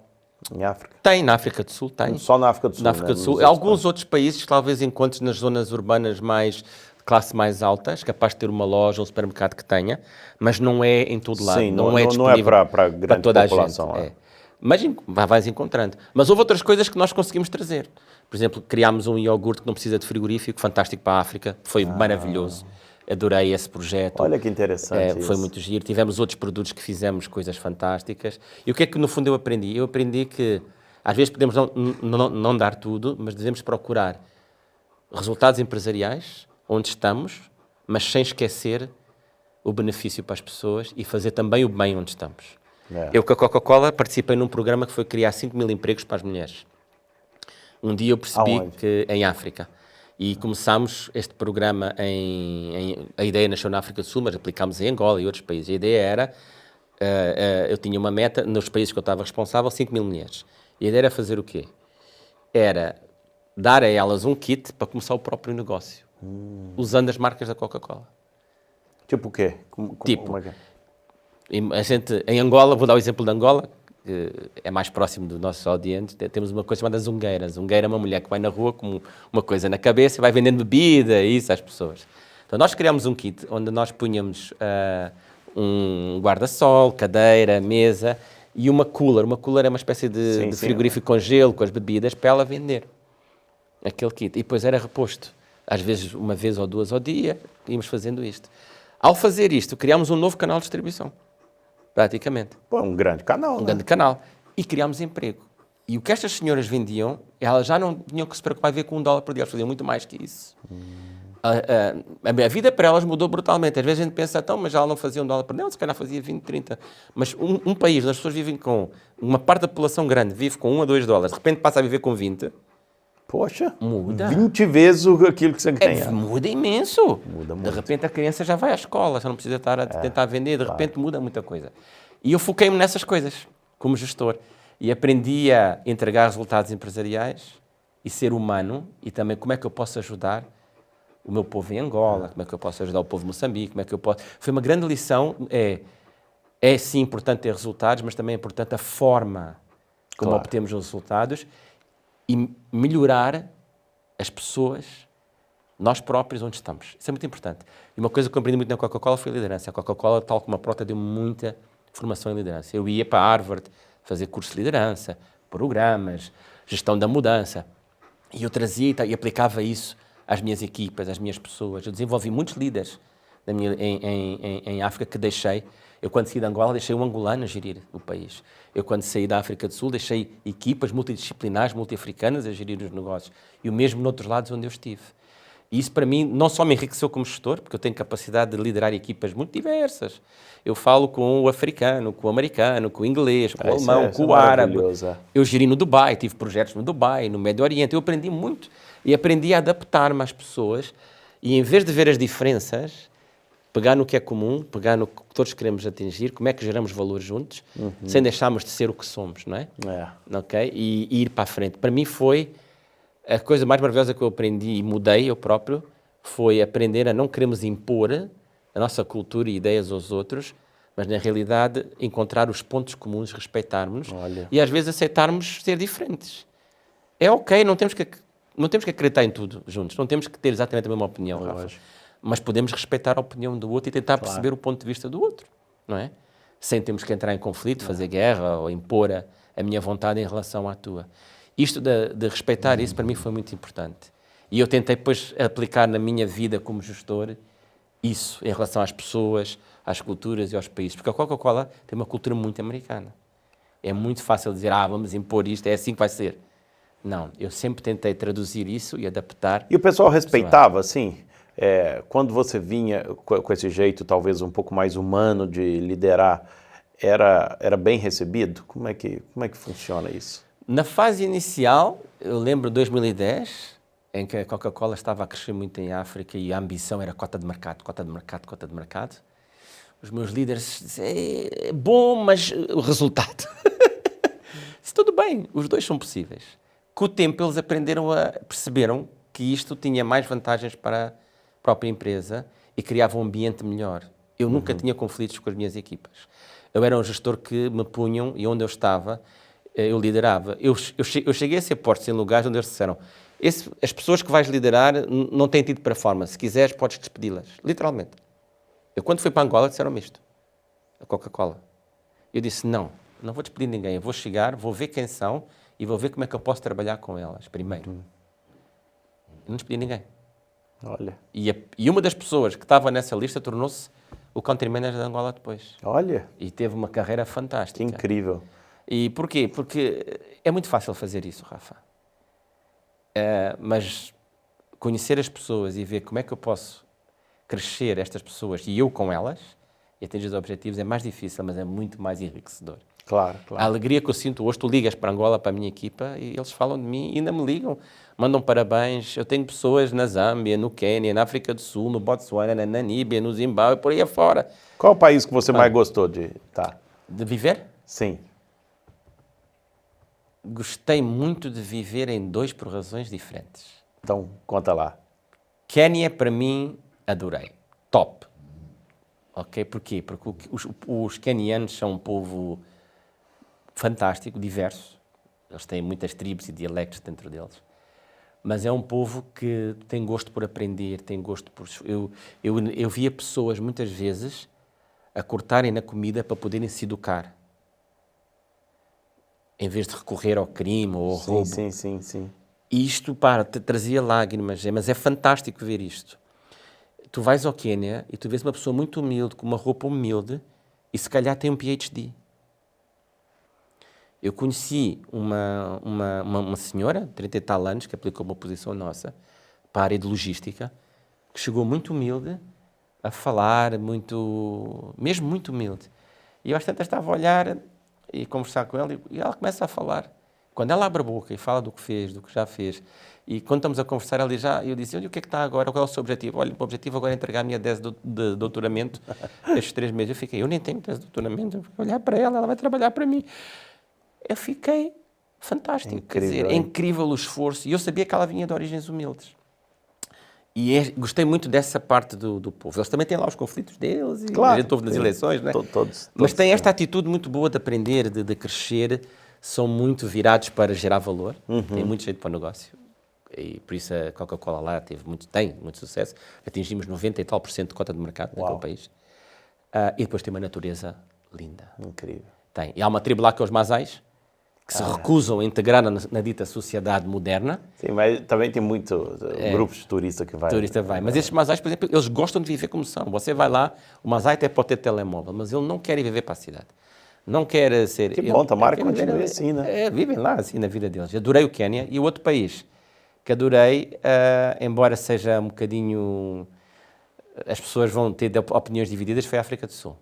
em África? Tem, na África do Sul, tem. Só na África do Sul, Na África do Sul. Alguns outros países, talvez encontres nas zonas urbanas de classe mais alta, és capaz de ter uma loja ou um supermercado que tenha, mas não é em todo lado. Sim, não é para grande toda população. a gente. Mas vais encontrando. Mas houve outras coisas que nós conseguimos trazer. Por exemplo, criámos um iogurte que não precisa de frigorífico, fantástico para a África, foi maravilhoso. Adorei esse projeto. Olha que interessante Foi isso. muito giro. Tivemos outros produtos que fizemos coisas fantásticas. E o que é que, no fundo, eu aprendi? Eu aprendi que, às vezes, podemos não dar tudo, mas devemos procurar resultados empresariais, onde estamos, mas sem esquecer o benefício para as pessoas e fazer também o bem onde estamos. Eu, com a Coca-Cola, participei num programa que foi criar 5.000 empregos para as mulheres. Um dia eu percebi que em África. E começámos este programa a ideia nasceu na África do Sul, mas aplicámos em Angola e outros países. A ideia era, eu tinha uma meta, nos países que eu estava responsável, 5.000 mulheres. E a ideia era fazer o quê? Era dar a elas um kit para começar o próprio negócio, usando as marcas da Coca-Cola. Tipo o quê? Como é que é? A gente, em Angola, vou dar o exemplo de Angola, que é mais próximo dos nossos audientes, temos uma coisa chamada zungueira. Zungueira é uma mulher que vai na rua com uma coisa na cabeça e vai vendendo bebida e isso às pessoas. Então nós criámos um kit onde nós punhamos um guarda-sol, cadeira, mesa e uma cooler. Uma cooler é uma espécie de frigorífico com gelo, com as bebidas, para ela vender aquele kit. E depois era reposto. Às vezes, uma vez ou duas ao dia, íamos fazendo isto. Ao fazer isto, criámos um novo canal de distribuição. Praticamente. Pô, um grande canal, grande canal. E criámos emprego. E o que estas senhoras vendiam, elas já não tinham que se preocupar em ver com $1 por dia. Elas faziam muito mais que isso. A vida para elas mudou brutalmente. Às vezes a gente pensa, então, mas ela não fazia $1 por dia. Não, se calhar fazia 20, 30. Mas um país onde as pessoas vivem com... Uma parte da população grande vive com $1 a $2. De repente passa a viver com 20. Poxa, muda. 20 vezes aquilo que você ganha. Muda imenso. Muda muito. De repente a criança já vai à escola, já não precisa estar a tentar vender, de repente muda muita coisa. E eu foquei-me nessas coisas, como gestor. E aprendi a entregar resultados empresariais e ser humano, e também como é que eu posso ajudar o meu povo em Angola, como é que eu posso ajudar o povo de Moçambique, como é que eu posso... Foi uma grande lição, é sim importante ter resultados, mas também é importante a forma como obtemos os resultados, e melhorar as pessoas, nós próprios, onde estamos. Isso é muito importante. E uma coisa que eu aprendi muito na Coca-Cola foi a liderança. A Coca-Cola, tal como a Prota, deu muita formação em liderança. Eu ia para Harvard fazer curso de liderança, programas, gestão da mudança. E eu trazia e aplicava isso às minhas equipas, às minhas pessoas. Eu desenvolvi muitos líderes em África que deixei. Eu, quando saí de Angola, deixei um angolano a gerir o país. Eu, quando saí da África do Sul, deixei equipas multidisciplinares, multi-africanas a gerir os negócios. E o mesmo noutros lados onde eu estive. E isso, para mim, não só me enriqueceu como gestor, porque eu tenho capacidade de liderar equipas muito diversas. Eu falo com o africano, com o americano, com o inglês, com o alemão, com o árabe. Eu geri no Dubai, tive projetos no Dubai, no Médio Oriente. Eu aprendi muito e aprendi a adaptar-me às pessoas. E, em vez de ver as diferenças... pegar no que é comum, pegar no que todos queremos atingir, como é que geramos valor juntos, sem deixarmos de ser o que somos, não é? Okay? E ir para a frente. Para mim foi a coisa mais maravilhosa que eu aprendi e mudei eu próprio, foi aprender a não queremos impor a nossa cultura e ideias aos outros, mas na realidade encontrar os pontos comuns, respeitarmos e às vezes aceitarmos ser diferentes. É ok, não temos que acreditar em tudo juntos, não temos que ter exatamente a mesma opinião, Rafa. mas podemos respeitar a opinião do outro e tentar perceber o ponto de vista do outro, não é? Sem termos que entrar em conflito, fazer guerra ou impor a minha vontade em relação à tua. Isto de respeitar isso para mim foi muito importante. E eu tentei depois aplicar na minha vida como gestor isso em relação às pessoas, às culturas e aos países. Porque a Coca-Cola tem uma cultura muito americana. É muito fácil dizer, vamos impor isto, é assim que vai ser. Não, eu sempre tentei traduzir isso e adaptar. E o pessoal respeitava, assim, quando você vinha com esse jeito talvez um pouco mais humano de liderar, era bem recebido? Como é que funciona isso? Na fase inicial, eu lembro de 2010, em que a Coca-Cola estava a crescer muito em África e a ambição era cota de mercado, cota de mercado, cota de mercado. Os meus líderes diziam, é bom, mas o resultado... Disse, tudo bem, os dois são possíveis. Com o tempo eles perceberam que isto tinha mais vantagens para a própria empresa e criava um ambiente melhor. Eu nunca tinha conflitos com as minhas equipas. Eu era um gestor que me punham e onde eu estava, eu liderava. Eu cheguei a ser postos em lugares onde eles disseram as pessoas que vais liderar não têm tido performance. Se quiseres, podes despedi-las. Literalmente. Eu, quando fui para Angola, disseram-me isto. A Coca-Cola. Eu disse, não vou despedir ninguém. Eu vou chegar, vou ver quem são e vou ver como é que eu posso trabalhar com elas, primeiro. Eu não despedi ninguém. Olha. E uma das pessoas que estava nessa lista tornou-se o country manager de Angola depois. Olha. E teve uma carreira fantástica. Que incrível. E porquê? Porque é muito fácil fazer isso, Rafa. Mas conhecer as pessoas e ver como é que eu posso crescer estas pessoas e eu com elas e atingir os objetivos é mais difícil, mas é muito mais enriquecedor. Claro. A alegria que eu sinto hoje, tu ligas para Angola, para a minha equipa, e eles falam de mim e ainda me ligam, mandam parabéns. Eu tenho pessoas na Zâmbia, no Quênia, na África do Sul, no Botsuana, na Namíbia, no Zimbábue, por aí afora. Qual o país que você mais gostou de estar? De viver? Sim. Gostei muito de viver em dois por razões diferentes. Então, conta lá. Quênia, para mim, adorei. Top. Ok? Porquê? Porque os quenianos são um povo fantástico, diverso. Eles têm muitas tribos e dialectos dentro deles. Mas é um povo que tem gosto por aprender, tem gosto por... Eu via pessoas, muitas vezes, a cortarem na comida para poderem se educar. Em vez de recorrer ao crime ou ao roubo. Sim. E isto, trazia lágrimas, mas é fantástico ver isto. Tu vais ao Quênia e tu vês uma pessoa muito humilde, com uma roupa humilde, e se calhar tem um PhD. Eu conheci uma senhora, de 30 e tal anos, que aplicou uma posição nossa, para a área de logística, que chegou muito humilde, a falar, mesmo muito humilde. E eu às tantas estava a olhar e conversar com ela, e ela começa a falar. Quando ela abre a boca e fala do que fez, do que já fez, e quando estamos a conversar, eu disse, olha, o que é que está agora? Qual é o seu objetivo? Olha, o objetivo agora é entregar a minha tese de doutoramento estes 3 meses. Eu nem tenho tese de doutoramento, eu vou olhar para ela vai trabalhar para mim. Eu fiquei fantástico. Incrível, quer dizer, é incrível o esforço. E eu sabia que ela vinha de origens humildes. E gostei muito dessa parte do povo. Eles também têm lá os conflitos deles, e claro, a gente ouve nas eleições, não é? Todos Mas têm esta atitude muito boa de aprender, de crescer, são muito virados para gerar valor, têm muito jeito para o negócio. E por isso a Coca-Cola lá tem muito sucesso. Atingimos 90 e tal % de cota de mercado naquele país. E depois tem uma natureza linda. Incrível. Tem. E há uma tribo lá que é os Masais, que se recusam a integrar na dita sociedade moderna. Sim, mas também tem muito grupos de turista que vai. Mas esses Masais, por exemplo, eles gostam de viver como são. Você vai lá, o Masai até pode ter telemóvel, mas ele não quer viver para a cidade. Não quer ser... Que bom, tomara que continue assim, né? Vivem lá assim na vida deles. Adorei o Quénia. E o outro país que adorei, embora seja um bocadinho... As pessoas vão ter opiniões divididas, foi a África do Sul.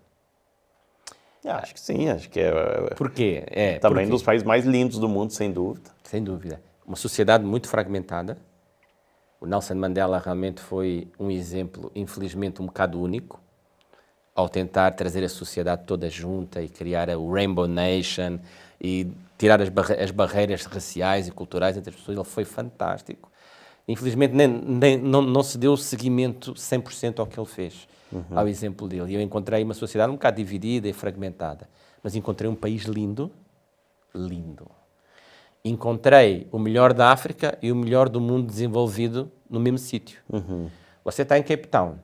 Acho que sim, acho que é... Porquê? Também um dos países mais lindos do mundo, sem dúvida. Sem dúvida. Uma sociedade muito fragmentada. O Nelson Mandela realmente foi um exemplo, infelizmente, um bocado único, ao tentar trazer a sociedade toda junta e criar o Rainbow Nation e tirar as barreiras raciais e culturais entre as pessoas. Ele foi fantástico. Infelizmente, não se deu seguimento 100% ao que ele fez, ao exemplo dele. E eu encontrei uma sociedade um bocado dividida e fragmentada, mas encontrei um país lindo, lindo. Encontrei o melhor da África e o melhor do mundo desenvolvido no mesmo sítio. Você está em Cape Town,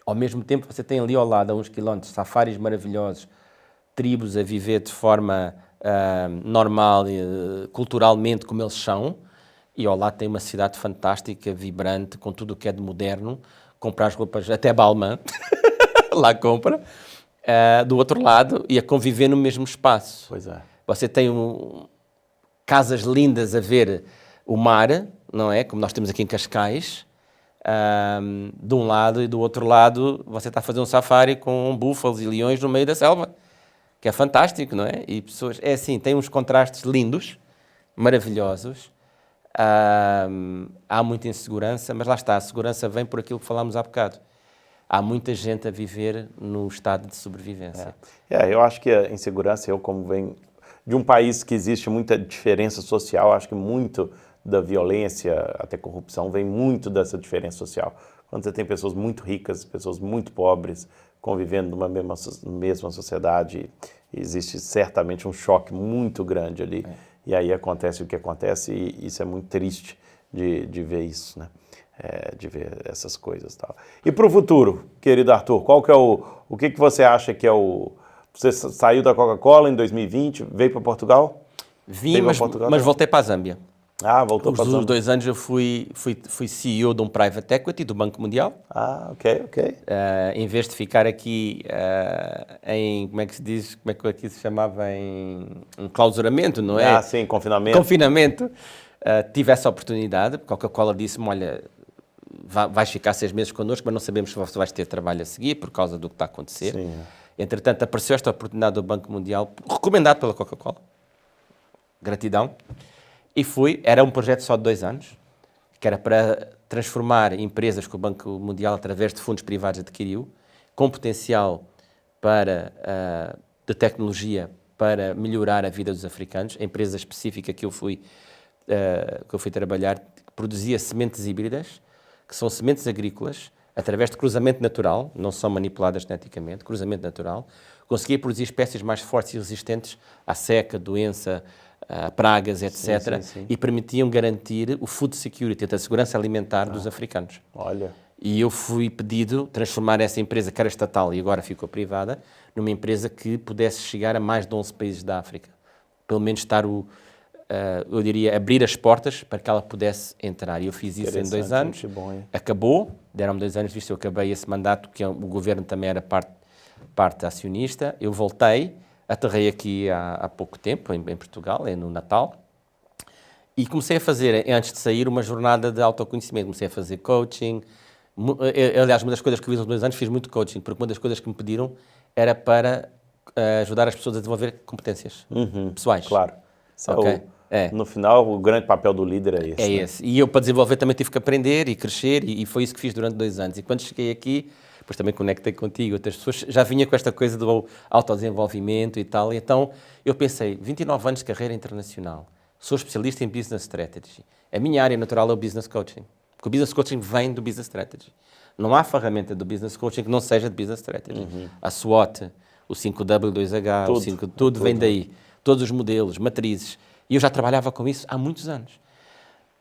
Ao mesmo tempo, você tem ali ao lado, a uns quilómetros, safaris maravilhosos, tribos a viver de forma normal, culturalmente, como eles são, e ao lado tem uma cidade fantástica, vibrante, com tudo o que é de moderno, comprar as roupas, até Balmain, lá compra, do outro lado, e a conviver no mesmo espaço. Pois é. Você tem casas lindas a ver o mar, não é? Como nós temos aqui em Cascais, de um lado, e do outro lado você está a fazer um safari com búfalos e leões no meio da selva, que é fantástico, não é? E pessoas, é assim, tem uns contrastes lindos, maravilhosos. Há muita insegurança, mas lá está, a segurança vem por aquilo que falámos há bocado. Há muita gente a viver no estado de sobrevivência. Eu acho que a insegurança, eu como venho de um país que existe muita diferença social, acho que muito da violência, até corrupção, vem muito dessa diferença social. Quando você tem pessoas muito ricas, pessoas muito pobres, convivendo numa mesma sociedade, existe certamente um choque muito grande ali. E aí acontece o que acontece, e isso é muito triste de ver isso, né? De ver essas coisas e tal. E para o futuro, querido Arthur, qual que é o que você acha que é o... Você saiu da Coca-Cola em 2020, veio para Portugal? Vim, mas voltei para a Zâmbia. Voltou para a Zâmbia. Os 2 anos eu fui CEO de um private equity do Banco Mundial. Ok. Em vez de ficar aqui em, como é que se diz, como é que aqui se chamava, em clausuramento, não é? Sim, confinamento. Confinamento. Tive essa oportunidade, a Coca-Cola disse-me, olha, vais ficar 6 meses connosco, mas não sabemos se você vais ter trabalho a seguir por causa do que está a acontecer. Sim. Entretanto, apareceu esta oportunidade do Banco Mundial, recomendado pela Coca-Cola. Gratidão. E fui, era um projeto só de 2 anos, que era para transformar empresas que o Banco Mundial, através de fundos privados, adquiriu, com potencial de tecnologia para melhorar a vida dos africanos. A empresa específica que eu fui trabalhar produzia sementes híbridas, que são sementes agrícolas, através de cruzamento natural, não são manipuladas geneticamente, cruzamento natural, conseguia produzir espécies mais fortes e resistentes à seca, doença, pragas, etc. Sim. E permitiam garantir o food security, a segurança alimentar dos africanos. Olha. E eu fui pedido transformar essa empresa, que era estatal e agora ficou privada, numa empresa que pudesse chegar a mais de 11 países da África. Pelo menos estar eu diria, abrir as portas para que ela pudesse entrar. E eu fiz isso em 2 anos. Bom, acabou, deram-me 2 anos, visto eu acabei esse mandato, que o governo também era parte acionista. Eu voltei, aterrei aqui há pouco tempo, em Portugal, no Natal, e comecei a fazer, antes de sair, uma jornada de autoconhecimento. Comecei a fazer coaching. Aliás, uma das coisas que eu fiz nos 2 anos, fiz muito coaching, porque uma das coisas que me pediram era para ajudar as pessoas a desenvolver competências pessoais. Claro. Okay. No final, o grande papel do líder é esse. É esse. E eu, para desenvolver, também tive que aprender e crescer, e foi isso que fiz durante 2 anos. E quando cheguei aqui, depois também conectei contigo, outras pessoas, já vinha com esta coisa do autodesenvolvimento e tal. E então eu pensei, 29 anos de carreira internacional, sou especialista em Business Strategy. A minha área natural é o Business Coaching. Porque o Business Coaching vem do Business Strategy. Não há ferramenta do Business Coaching que não seja de Business Strategy. A SWOT, o 5W2H, tudo vem daí. Todos os modelos, matrizes. E eu já trabalhava com isso há muitos anos.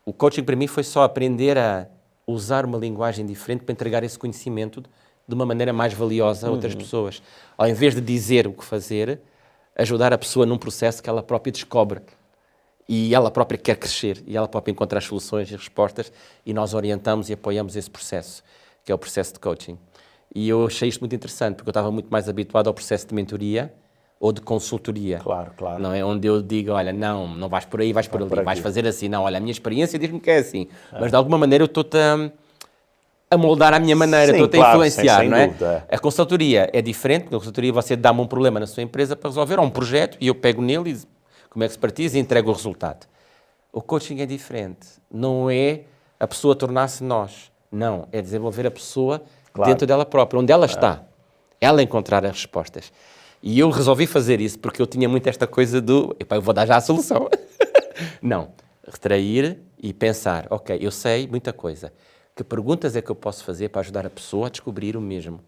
O coaching para mim foi só aprender a usar uma linguagem diferente para entregar esse conhecimento de uma maneira mais valiosa a outras pessoas. Ao invés de dizer o que fazer, ajudar a pessoa num processo que ela própria descobre. E ela própria quer crescer. E ela própria encontra as soluções e respostas. E nós orientamos e apoiamos esse processo, que é o processo de coaching. E eu achei isto muito interessante, porque eu estava muito mais habituado ao processo de mentoria ou de consultoria. Claro. Não é? Onde eu digo, olha, não vais por aí, vais por ali, vais fazer assim. Não, olha, a minha experiência diz-me que é assim. Mas de alguma maneira eu estou-te a moldar à minha maneira, estou-te a influenciar, sem não é? dúvida, A consultoria é diferente, porque a consultoria você dá-me um problema na sua empresa para resolver, ou um projeto, e eu pego nele, e, como expertise, e entrego o resultado. O coaching é diferente. Não é a pessoa tornar-se nós. Não, é desenvolver a pessoa dentro dela própria, onde ela está. Ela encontrar as respostas. E eu resolvi fazer isso porque eu tinha muito esta coisa do, eu vou dar já a solução. Não, retrair e pensar, ok, eu sei muita coisa. Que perguntas é que eu posso fazer para ajudar a pessoa a descobrir o mesmo?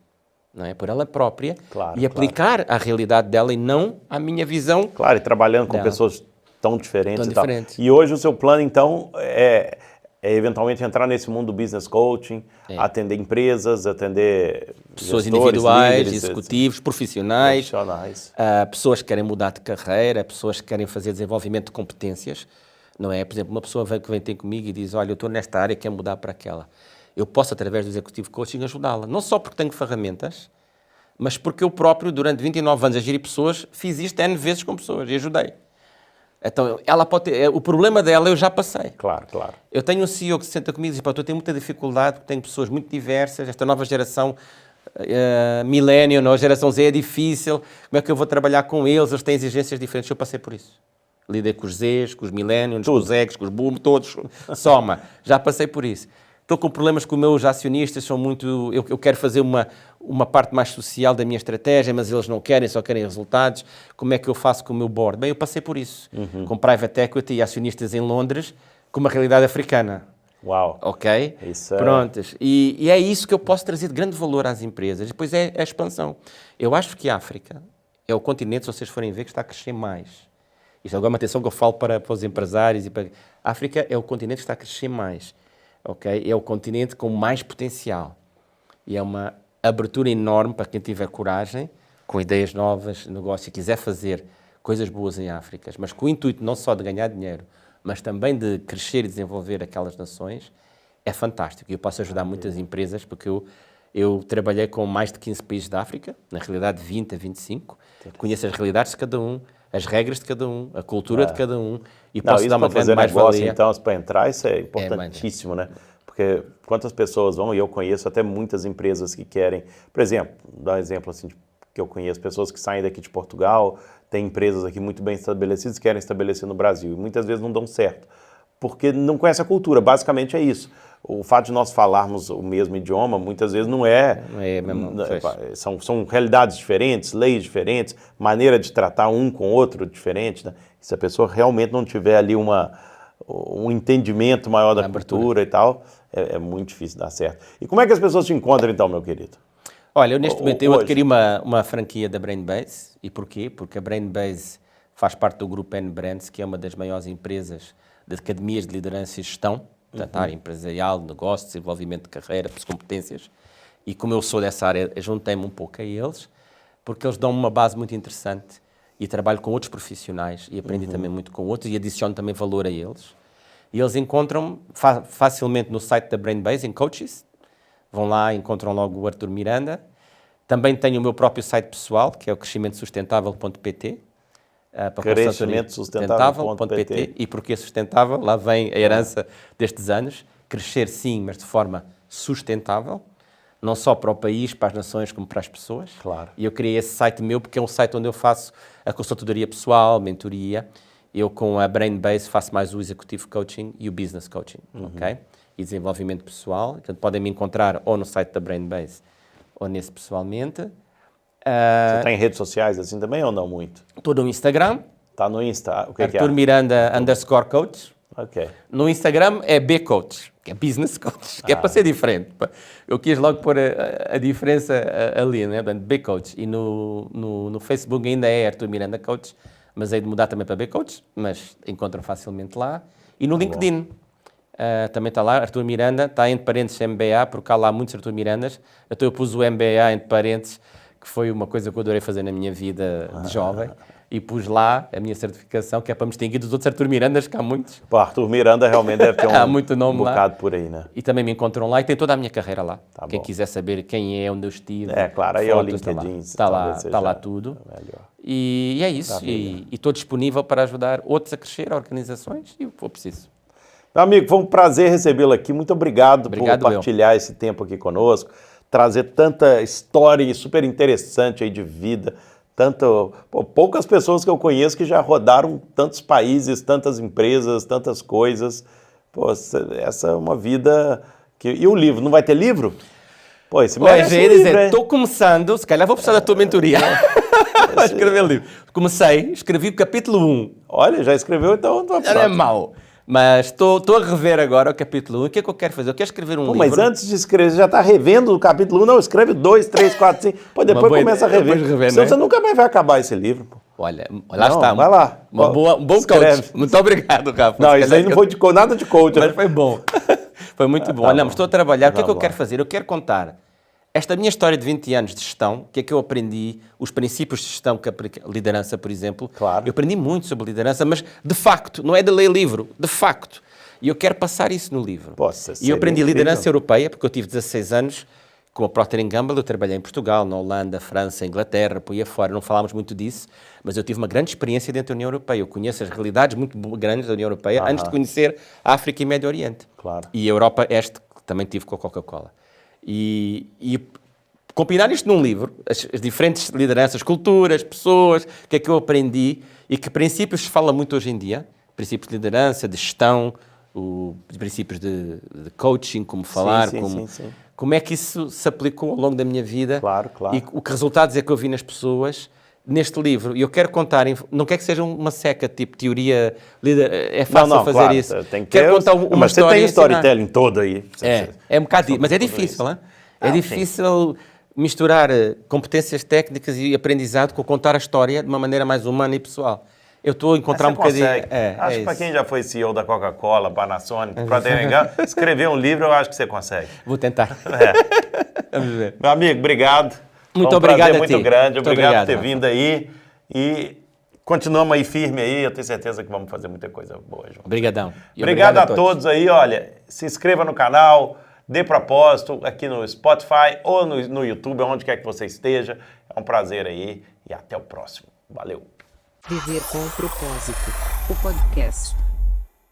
Não é? Por ela própria e aplicar à realidade dela e não à minha visão. Claro, e trabalhando com pessoas tão diferentes Tão e tal. diferentes. E hoje o seu plano, então, é eventualmente entrar nesse mundo do business coaching, atender empresas, atender Pessoas gestores, individuais, líderes, executivos, profissionais, profissionais. pessoas que querem mudar de carreira, pessoas que querem fazer desenvolvimento de competências. Não é? Por exemplo, uma pessoa que vem ter comigo e diz, olha, eu estou nesta área e quero mudar para aquela. Eu posso, através do Executive Coaching, ajudá-la. Não só porque tenho ferramentas, mas porque eu próprio, durante 29 anos a gerir pessoas, fiz isto N vezes com pessoas e ajudei. Então, ela pode ter, o problema dela eu já passei. Claro, claro. Eu tenho um CEO que se senta comigo e diz, pá, estou a ter muita dificuldade, porque tenho pessoas muito diversas, esta nova geração millennial, a geração Z é difícil, como é que eu vou trabalhar com eles têm exigências diferentes. Eu passei por isso. Lidei com os Zs, com os millennials, com os X, com os boom, todos, soma. Já passei por isso. Estou com problemas com os meus acionistas, são muito... Eu quero fazer uma parte mais social da minha estratégia, mas eles não querem, só querem resultados. Como é que eu faço com o meu board? Bem, eu passei por isso. Com private equity e acionistas em Londres, com uma realidade africana. Uau. Ok? Isso é... Prontos. E é isso que eu posso trazer de grande valor às empresas. Depois é a expansão. Eu acho que a África é o continente, se vocês forem ver, que está a crescer mais. Isto é uma atenção que eu falo para os empresários. A África é o continente que está a crescer mais. Okay? É o continente com mais potencial. E é uma abertura enorme para quem tiver coragem, com ideias novas, negócio, e quiser fazer coisas boas em África, mas com o intuito não só de ganhar dinheiro, mas também de crescer e desenvolver aquelas nações, é fantástico. E eu posso ajudar muitas empresas, porque eu trabalhei com mais de 15 países da África, na realidade 20 a 25, conheço as realidades de cada um, as regras de cada um, a cultura de cada um, e posso dar uma grande mais-valia. Então, para entrar, isso é importantíssimo, né? Porque quantas pessoas vão, e eu conheço até muitas empresas que querem, por exemplo, dar um exemplo assim, que eu conheço pessoas que saem daqui de Portugal, tem empresas aqui muito bem estabelecidas que querem estabelecer no Brasil, e muitas vezes não dão certo, porque não conhece a cultura, basicamente é isso. O fato de nós falarmos o mesmo idioma, muitas vezes não é mesmo, são realidades diferentes, leis diferentes, maneira de tratar um com o outro diferente, né? Se a pessoa realmente não tiver ali um entendimento maior da cultura e tal, é muito difícil dar certo. E como é que as pessoas te encontram então, meu querido? Olha, eu neste momento eu adquiri uma franquia da Brainbase. E porquê? Porque a Brainbase faz parte do grupo N Brands, que é uma das maiores empresas de academias de liderança e gestão, portanto, área empresarial, negócio, desenvolvimento de carreira, competências. E como eu sou dessa área, juntei-me um pouco a eles, porque eles dão-me uma base muito interessante e trabalho com outros profissionais e aprendi também muito com outros e adiciono também valor a eles. E eles encontram-me facilmente no site da Brainbase, em Coaches. Vão lá, encontram logo o Arthur Miranda. Também tenho o meu próprio site pessoal, que é o crescimentosustentável.pt. Crescimentosustentável.pt. E porquê sustentável? Lá vem a herança destes anos. Crescer sim, mas de forma sustentável. Não só para o país, para as nações, como para as pessoas. Claro. E eu criei esse site meu porque é um site onde eu faço a consultoria pessoal, mentoria. Eu, com a Brainbase, faço mais o Executive Coaching e o Business Coaching, ok? E desenvolvimento pessoal. Portanto, podem me encontrar ou no site da Brainbase ou nesse pessoalmente. Você está em redes sociais assim também ou não muito? Estou no Instagram. Está no Insta. O que Arthur é? Miranda _coach. Ok. No Instagram é B-Coach, que é Business Coach, que é para ser diferente. Eu quis logo pôr a diferença ali, né? B-Coach. E no Facebook ainda é Arthur Miranda Coach, mas hei de mudar também para B-Coach, mas encontram facilmente lá. E no LinkedIn também está lá, Arthur Miranda, está entre parênteses MBA, porque há lá muitos Arthur Mirandas. Então eu pus o MBA entre parênteses, que foi uma coisa que eu adorei fazer na minha vida de jovem. E pus lá a minha certificação, que é para me distinguir dos outros Arthur Mirandas, que há muitos. Pô, Arthur Miranda realmente deve ter há muito nome um bocado lá. por aí, né? E também me encontram lá e tem toda a minha carreira lá. Tá Quem bom. quiser saber quem é, onde eu estive. É, claro, aí é o fotos, LinkedIn. Está lá tudo. Melhor. E é isso. E estou disponível para ajudar outros a crescer, organizações, e o que for preciso. Meu amigo, foi um prazer recebê-lo aqui. Muito obrigado por Obrigado, partilhar esse tempo aqui conosco, trazer tanta história super interessante aí de vida. Poucas pessoas que eu conheço que já rodaram tantos países, tantas empresas, tantas coisas. Pô, essa é uma vida... E o livro? Não vai ter livro? Pô, esse merece um livro, estou começando, se calhar vou precisar da tua mentoria. Vai escrever o livro. Comecei, escrevi o capítulo 1. Olha, já escreveu, então... Não é mau. Mas estou a rever agora o capítulo 1. O que é que eu quero fazer? Eu quero escrever livro. Mas antes de escrever, você já está revendo o capítulo 1? Não, escreve 2, 3, 4, 5. Pô, depois começa a rever. Senão você nunca mais vai acabar esse livro. Pô. Olha, lá Não, está. vai lá. Um bom Escreve. coach. Muito obrigado, Rafa. Não, Se isso calhar aí não que foi de nada de coach. Mas foi bom. Foi muito bom. Tá Olha, bom. mas estou a trabalhar. O que é que eu Vamos quero lá. fazer? Eu quero contar esta minha história de 20 anos de gestão, o que é que eu aprendi, os princípios de gestão, que liderança, por exemplo. Claro. Eu aprendi muito sobre liderança, mas de facto, não é de ler livro, de facto. E eu quero passar isso no livro. Poxa, E eu aprendi seria liderança incrível. europeia, porque eu tive 16 anos com a Procter & Gamble, eu trabalhei em Portugal, na Holanda, França, Inglaterra, por aí afora, não falámos muito disso, mas eu tive uma grande experiência dentro da União Europeia. Eu conheço as realidades muito grandes da União Europeia antes de conhecer a África e Médio Oriente. Claro. E a Europa Este, que também tive com a Coca-Cola. E combinar isto num livro, as diferentes lideranças, culturas, pessoas, o que é que eu aprendi e que princípios se fala muito hoje em dia, princípios de liderança, de gestão, os princípios de coaching, como falar, sim. como é que isso se aplicou ao longo da minha vida. Claro. E o que resultados é que eu vi nas pessoas neste livro. E eu quero contar, não quero que seja uma seca, tipo teoria, é fácil fazer claro, isso. Tem que Quero ter contar uma mas você história tem e ensinar. storytelling todo aí. É um bocado, mas é tudo difícil, isso. não é? É difícil misturar competências técnicas e aprendizado com contar a história de uma maneira mais humana e pessoal. Eu estou a encontrar Mas um você bocadinho... consegue. Acho que para isso. quem já foi CEO da Coca-Cola, Panasonic, Procter & Gamble, escrever um livro, eu acho que você consegue. Vou tentar. Vamos ver. Meu amigo, obrigado. Muito Foi um obrigado prazer a muito ti. grande. Muito Obrigado por obrigado, ter Rafa. vindo aí. E continuamos aí firme aí. Eu tenho certeza que vamos fazer muita coisa boa, João. Obrigadão. E Obrigado a todos aí. Olha, se inscreva no canal, dê propósito aqui no Spotify ou no YouTube, onde quer que você esteja. É um prazer aí e até o próximo. Valeu. Viver com propósito. O podcast.